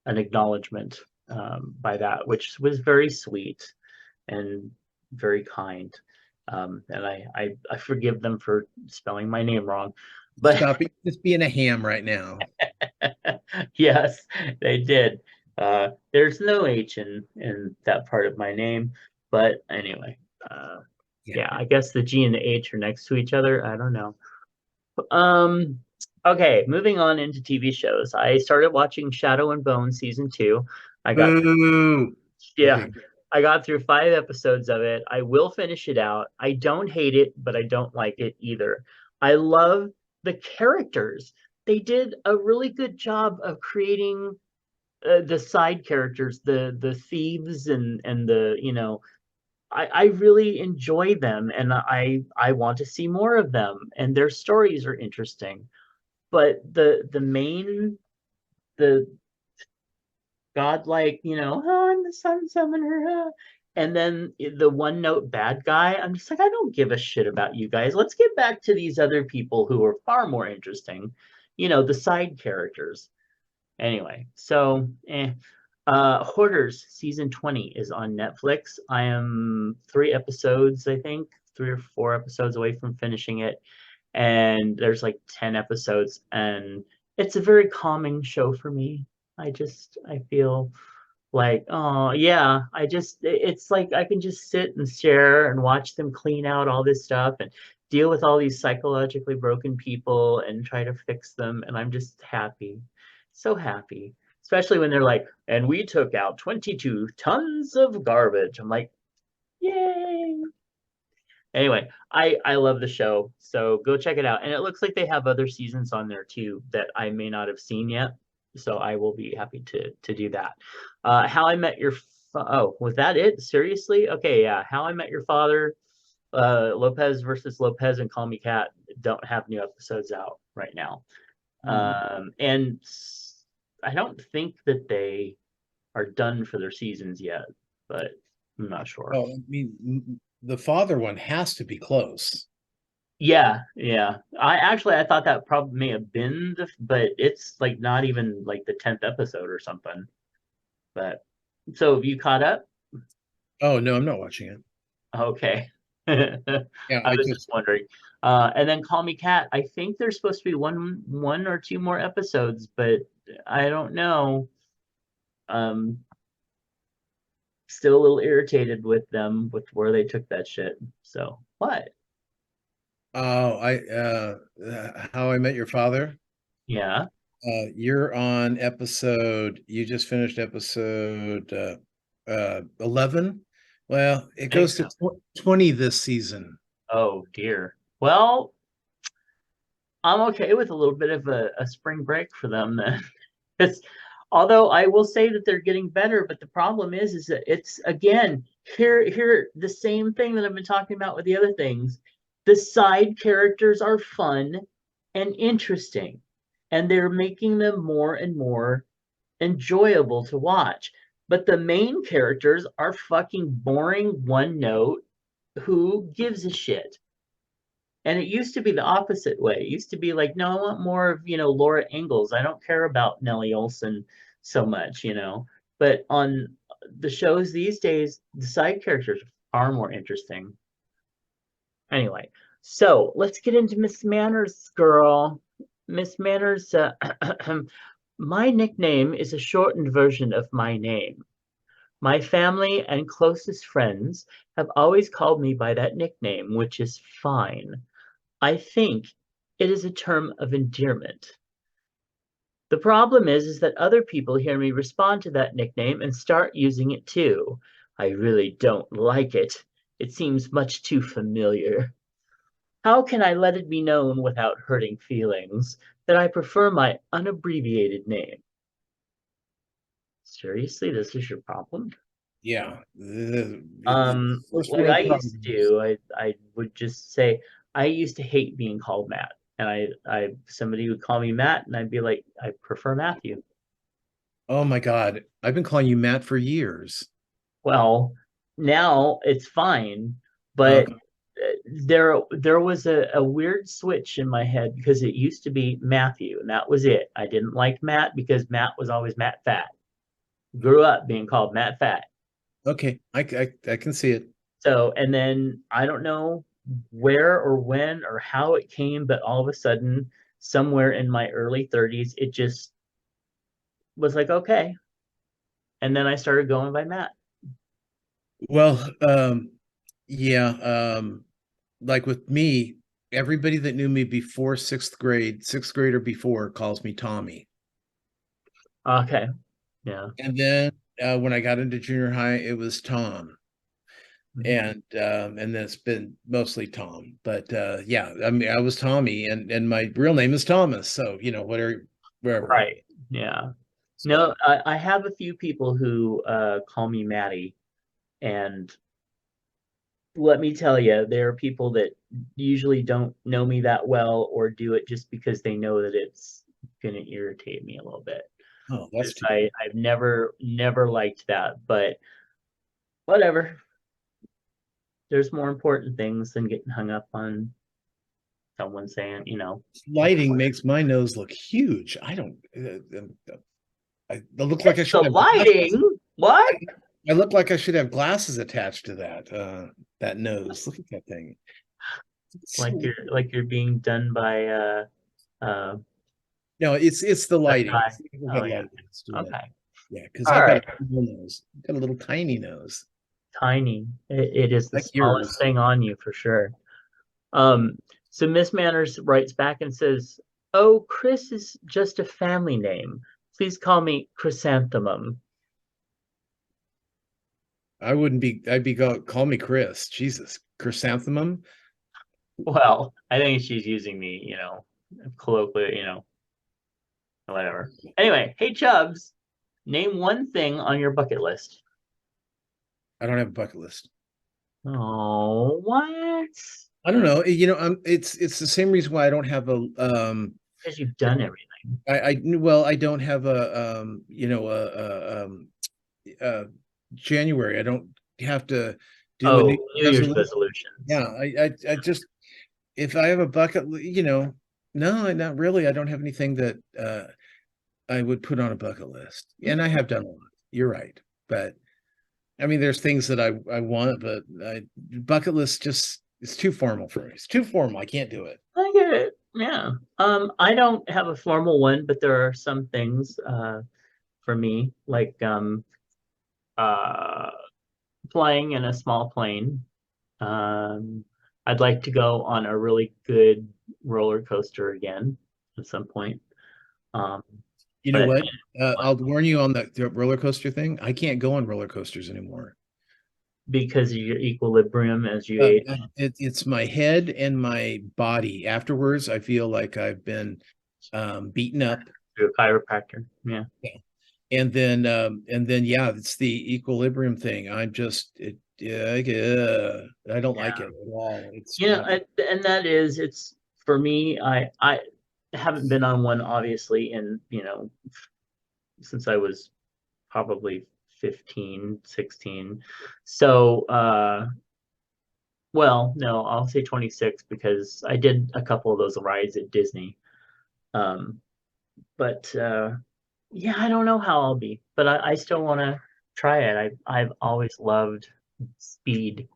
[SPEAKER 1] an acknowledgement by that, which was very sweet and very kind. And I forgive them for spelling my name wrong, but
[SPEAKER 2] Stop it. Just being a ham right now.
[SPEAKER 1] yes, they did. There's no H in that part of my name, but anyway, uh,
[SPEAKER 2] Yeah.
[SPEAKER 1] yeah, I guess the G and the H are next to each other. I don't know. Um, okay, moving on into TV shows. I started watching Shadow and Bone season 2. I got
[SPEAKER 2] Boo.
[SPEAKER 1] yeah,
[SPEAKER 2] Okay.
[SPEAKER 1] I got through 5 episodes of it. I will finish it out. I don't hate it, but I don't like it either. I love the characters. They did a really good job of creating the side characters, the thieves and the I really enjoy them, and I want to see more of them, and their stories are interesting. But the main the godlike, oh, I'm the sun summoner, and then the one note bad guy, I'm just like, I don't give a shit about you guys. Let's get back to these other people who are far more interesting, the side characters. Anyway, so Hoarders season 20 is on Netflix. I am 3 episodes, I think, 3 or 4 episodes away from finishing it. And there's like 10 episodes, and it's a very calming show for me. I feel like, oh yeah, it's like I can just sit and stare and watch them clean out all this stuff and deal with all these psychologically broken people and try to fix them. And I'm just happy, so happy, especially when they're like, and we took out 22 tons of garbage. I'm like, yay. Anyway, I love the show, so go check it out. And it looks like they have other seasons on there too that I may not have seen yet, so I will be happy to do that. How I Met Your Oh, was that it? Seriously? Okay, yeah. How I Met Your Father, Lopez versus Lopez, and Call Me Cat don't have new episodes out right now.
[SPEAKER 2] Hmm.
[SPEAKER 1] And I don't think that they are done for their seasons yet, but I'm not sure.
[SPEAKER 2] Oh, I mean, the father one has to be close.
[SPEAKER 1] Yeah, yeah. I thought that probably may have been but it's like not even like the 10th episode or something. But so have you caught up?
[SPEAKER 2] Oh no, I'm not watching it.
[SPEAKER 1] Okay. I
[SPEAKER 2] Yeah, I
[SPEAKER 1] was just
[SPEAKER 2] just
[SPEAKER 1] wondering. And then Call Me Cat. I think there's supposed to be one or two more episodes, but I don't know. Um, Still a little irritated with them with where they took that shit. So what?
[SPEAKER 2] oh I How I Met Your Father.
[SPEAKER 1] Yeah.
[SPEAKER 2] You're on episode, you just finished episode 11. Well, it
[SPEAKER 1] I think
[SPEAKER 2] goes to
[SPEAKER 1] so.
[SPEAKER 2] 20 this season.
[SPEAKER 1] Oh dear. Well, I'm okay with a little bit of a spring break for them then. It's, although I will say that they're getting better, but the problem is that it's again here the same thing that I've been talking about with the other things. The side characters are fun and interesting, and they're making them more and more enjoyable to watch. But the main characters are fucking boring one note. Who gives a shit? And it used to be the opposite way. It used to be like, no, I want more of, Laura Ingalls. I don't care about Nellie Olson so much. But on the shows these days, the side characters are far more interesting. Anyway, so let's get into Miss Manners, girl. Miss Manners, my nickname is a shortened version of my name. My family and closest friends have always called me by that nickname, which is fine. I think it is a term of endearment. The problem is that other people hear me respond to that nickname and start using it too. I really don't like it. It seems much too familiar. How can I let it be known without hurting feelings that I prefer my unabbreviated name? Seriously, this is your problem?
[SPEAKER 2] Yeah, the first
[SPEAKER 1] Like
[SPEAKER 2] world
[SPEAKER 1] I used to
[SPEAKER 2] problems.
[SPEAKER 1] do, I would just say I used to hate being called Matt, and I somebody would call me Matt, and I'd be like, I prefer Matthew.
[SPEAKER 2] Oh my God, I've been calling you Matt for years.
[SPEAKER 1] Well, now it's fine, but
[SPEAKER 2] Okay.
[SPEAKER 1] there was a weird switch in my head because it used to be Matthew, and that was it. I didn't like Matt because Matt was always Matt Fat. Grew up being called Matt Fat.
[SPEAKER 2] Okay, I can see it.
[SPEAKER 1] So, and then I don't know where or when or how it came, but all of a sudden, somewhere in my early 30s, it just was like, okay. And then I started going by Matt.
[SPEAKER 2] Well, yeah, like with me, everybody that knew me before sixth grade or before calls me Tommy.
[SPEAKER 1] Okay. Yeah.
[SPEAKER 2] And then When I got into junior high, it was Tom,
[SPEAKER 1] Mhm.
[SPEAKER 2] and then it's been mostly Tom. But yeah, I mean, I was Tommy, and my real name is Thomas. So whatever, wherever.
[SPEAKER 1] Right. Yeah. No,
[SPEAKER 2] So
[SPEAKER 1] I have a few people who call me Maddie, and let me tell you, there are people that usually don't know me that well or do it just because they know that it's gonna irritate me a little bit.
[SPEAKER 2] oh, that's
[SPEAKER 1] 'Cause
[SPEAKER 2] too bad.
[SPEAKER 1] I've never liked that, but whatever. There's more important things than getting hung up on someone saying,
[SPEAKER 2] Lighting makes my nose look huge. I don't. I look like I
[SPEAKER 1] it's the
[SPEAKER 2] should have glasses.
[SPEAKER 1] lighting. What?
[SPEAKER 2] I look like I should have glasses attached to that nose. Look at that thing.
[SPEAKER 1] Like you're being done by uh
[SPEAKER 2] No, it's the
[SPEAKER 1] a
[SPEAKER 2] lighting.
[SPEAKER 1] guy.
[SPEAKER 2] It's the
[SPEAKER 1] Oh
[SPEAKER 2] overhead
[SPEAKER 1] yeah.
[SPEAKER 2] lighting that's doing it.
[SPEAKER 1] Okay.
[SPEAKER 2] Yeah, because
[SPEAKER 1] All
[SPEAKER 2] I've got a
[SPEAKER 1] right.
[SPEAKER 2] small nose. I've got a little tiny nose,
[SPEAKER 1] Tiny. It is the
[SPEAKER 2] like
[SPEAKER 1] smallest
[SPEAKER 2] yours.
[SPEAKER 1] thing on you for sure. Um, so Miss Manners writes back and says, "Oh, Chris is just a family name. Please call me Chrysanthemum."
[SPEAKER 2] I wouldn't be. I'd be call me Chris. Jesus, chrysanthemum.
[SPEAKER 1] Well, I think she's using me, colloquially, whatever. Anyway, hey Chubs, name one thing on your bucket list.
[SPEAKER 2] I don't have a bucket list.
[SPEAKER 1] Oh, what?
[SPEAKER 2] I don't know. It's the same reason why I don't have a
[SPEAKER 1] Because you've done everything.
[SPEAKER 2] well, I don't have a January. I don't have to do a new
[SPEAKER 1] Oh, New Year's
[SPEAKER 2] resolution.
[SPEAKER 1] resolutions.
[SPEAKER 2] Yeah, I just if I have a no, not really. I don't have anything that I would put on a bucket list. And I have done a lot. You're right. But I mean, there's things that I want, but bucket list just it's too formal for me. It's too formal. I can't do it.
[SPEAKER 1] I get it. Yeah. I don't have a formal one, but there are some things for me, like uh flying in a small plane. Um, I'd like to go on a really good roller coaster again at some point. Um,
[SPEAKER 2] You know
[SPEAKER 1] but
[SPEAKER 2] what? I'll warn you on the roller coaster thing. I can't go on roller coasters anymore.
[SPEAKER 1] because of your equilibrium as you age,
[SPEAKER 2] It's my head and my body. Afterwards, I feel like I've been beaten up.
[SPEAKER 1] to a chiropractor. Yeah.
[SPEAKER 2] Yeah. And then yeah, it's the equilibrium thing. I don't like
[SPEAKER 1] Yeah.
[SPEAKER 2] it at all. It's
[SPEAKER 1] You know,
[SPEAKER 2] not.
[SPEAKER 1] and that is, it's for me, I haven't been on one obviously in, since I was probably 15, 16. So, well, no, I'll say 26 because I did a couple of those rides at Disney. Um, but yeah, I don't know how I'll be, but I still want to try it. I've always loved speed,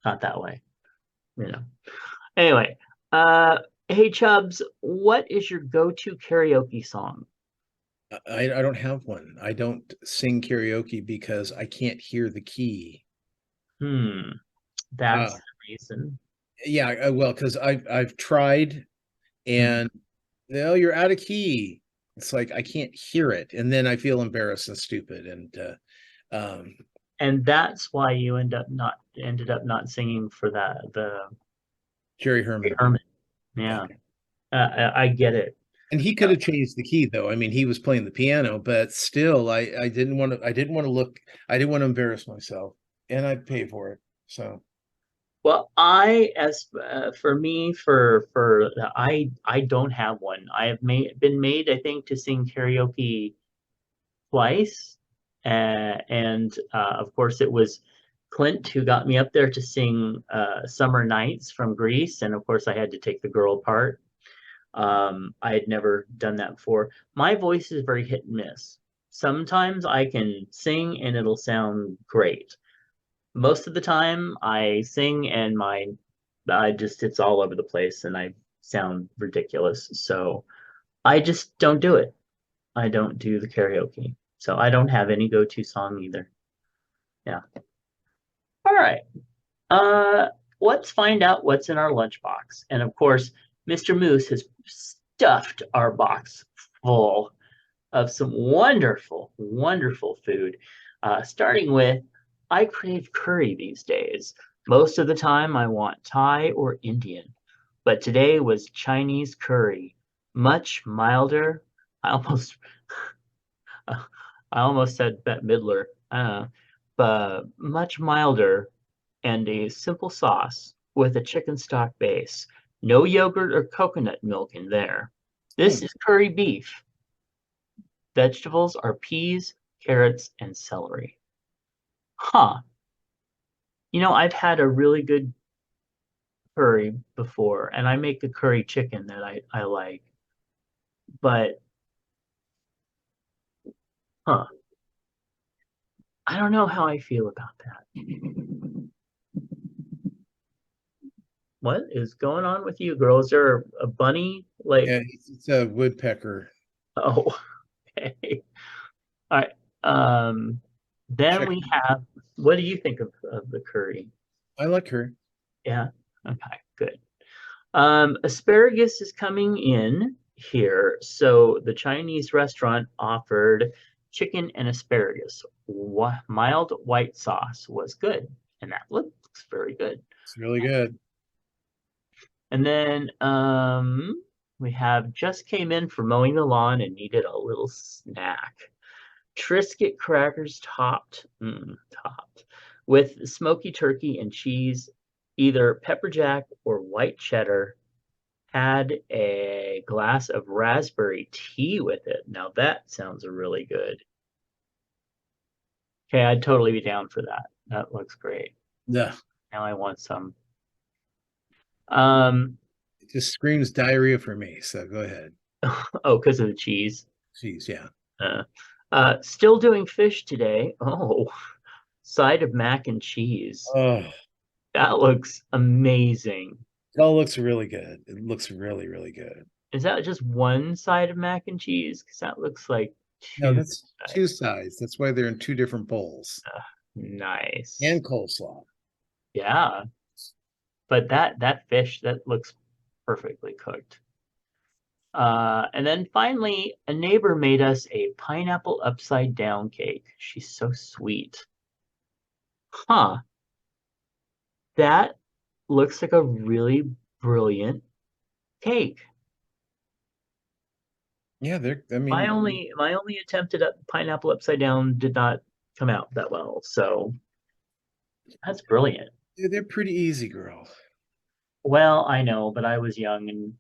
[SPEAKER 1] not that way, you know. Anyway, uh, hey Chubbs, what is your go-to karaoke song?
[SPEAKER 2] I don't have one. I don't sing karaoke because I can't hear the key.
[SPEAKER 1] Hmm, that's
[SPEAKER 2] Uh,
[SPEAKER 1] the reason.
[SPEAKER 2] yeah, well, because I've tried
[SPEAKER 1] Mhm.
[SPEAKER 2] and you're out of key. It's like I can't hear it, and then I feel embarrassed and stupid. And
[SPEAKER 1] And that's why you ended up not singing for the
[SPEAKER 2] Jerry Herman,
[SPEAKER 1] Herman.
[SPEAKER 2] yeah,
[SPEAKER 1] Yeah, I get it.
[SPEAKER 2] and he could have changed the key though. I mean, he was playing the piano, but still, I didn't want to embarrass myself, and I pay for it. So
[SPEAKER 1] Well, as for me, I don't have one. I have been made, I think, to sing karaoke twice, and of course it was Clint who got me up there to sing "Summer Nights" from Greece, and of course I had to take the girl part. I had never done that before. My voice is very hit and miss. Sometimes I can sing and it'll sound great. Most of the time I sing and I just it's all over the place and I sound ridiculous. So I just don't do it. I don't do the karaoke. So I don't have any go-to song either. Yeah. All right. Uh let's find out what's in our lunchbox. And of course, Mr. Moose has stuffed our box full. of some wonderful, wonderful food. Starting with, I crave curry these days. Most of the time, I want Thai or Indian, but today was Chinese curry, much milder. I almost, I almost said Bette Midler, but much milder and a simple sauce with a chicken stock base. No yogurt or coconut milk in there. This
[SPEAKER 2] Hmm.
[SPEAKER 1] is curry beef. Vegetables are peas, carrots, and celery. Huh. I've had a really good curry before, and I make a curry chicken that I like, but huh. I don't know how I feel about that. What is going on with you, girl? Is there a bunny? Like,
[SPEAKER 2] Yeah, it's a woodpecker.
[SPEAKER 1] oh, okay. All right. Um, then
[SPEAKER 2] Check.
[SPEAKER 1] we have, what do you think of the curry?
[SPEAKER 2] I like her.
[SPEAKER 1] Yeah. Okay, good. Asparagus is coming in here. So the Chinese restaurant offered chicken and asparagus. Mild white sauce was good, and that looks very good.
[SPEAKER 2] It's really good.
[SPEAKER 1] And then we have just came in for mowing the lawn and needed a little snack. Triscuit crackers topped with smoky turkey and cheese, either pepper jack or white cheddar. Had a glass of raspberry tea with it. Now that sounds really good. Okay, I'd totally be down for that. That looks great.
[SPEAKER 2] Yeah,
[SPEAKER 1] Now I want some. Um,
[SPEAKER 2] it just screams diarrhea for me. So go ahead.
[SPEAKER 1] oh, because of the cheese.
[SPEAKER 2] Jeez, yeah.
[SPEAKER 1] Uh, still doing fish today. Oh, side of mac and cheese.
[SPEAKER 2] Oh,
[SPEAKER 1] That looks amazing.
[SPEAKER 2] it all looks really good. It looks really, really good.
[SPEAKER 1] Is that just one side of mac and cheese? Because that looks like
[SPEAKER 2] No,
[SPEAKER 1] two
[SPEAKER 2] that's two
[SPEAKER 1] sides.
[SPEAKER 2] sides. That's why they're in two different bowls.
[SPEAKER 1] Nice.
[SPEAKER 2] And coleslaw.
[SPEAKER 1] Yeah, but that fish that looks perfectly cooked. And then finally, a neighbor made us a pineapple upside down cake. She's so sweet. Huh, that looks like a really brilliant cake.
[SPEAKER 2] Yeah, they're, I
[SPEAKER 1] My
[SPEAKER 2] mean,
[SPEAKER 1] only my only attempt at a pineapple upside down did not come out that well. So that's brilliant.
[SPEAKER 2] they're pretty easy, girl.
[SPEAKER 1] Well, I know, but I was young and,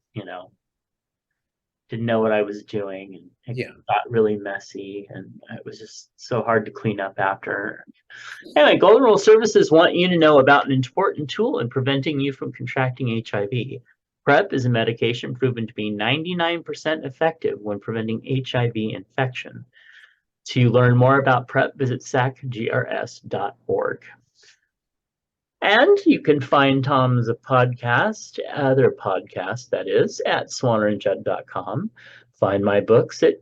[SPEAKER 1] didn't know what I was doing, and it
[SPEAKER 2] Yeah.
[SPEAKER 1] got really messy, and it was just so hard to clean up after. Anyway, Golden Rule Services want you to know about an important tool in preventing you from contracting HIV. PrEP is a medication proven to be 99% effective when preventing HIV infection. To learn more about PrEP, visit sacgrs.org. And you can find Tom's other podcast, that is, at swanerandjudd.com. Find my books at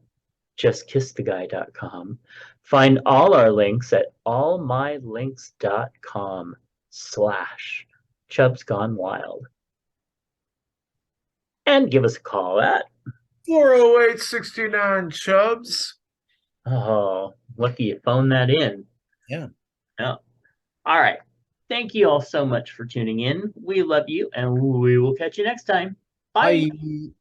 [SPEAKER 1] justkisstheguy.com. Find all our links at allmylinks.com/Chubs Gone Wild. And give us a call at,
[SPEAKER 2] 408-69 Chubs.
[SPEAKER 1] oh, lucky you phoned that in.
[SPEAKER 2] Yeah.
[SPEAKER 1] Yeah. All right. Thank you all so much for tuning in. We love you, and we will catch you next time. Bye.
[SPEAKER 2] Bye.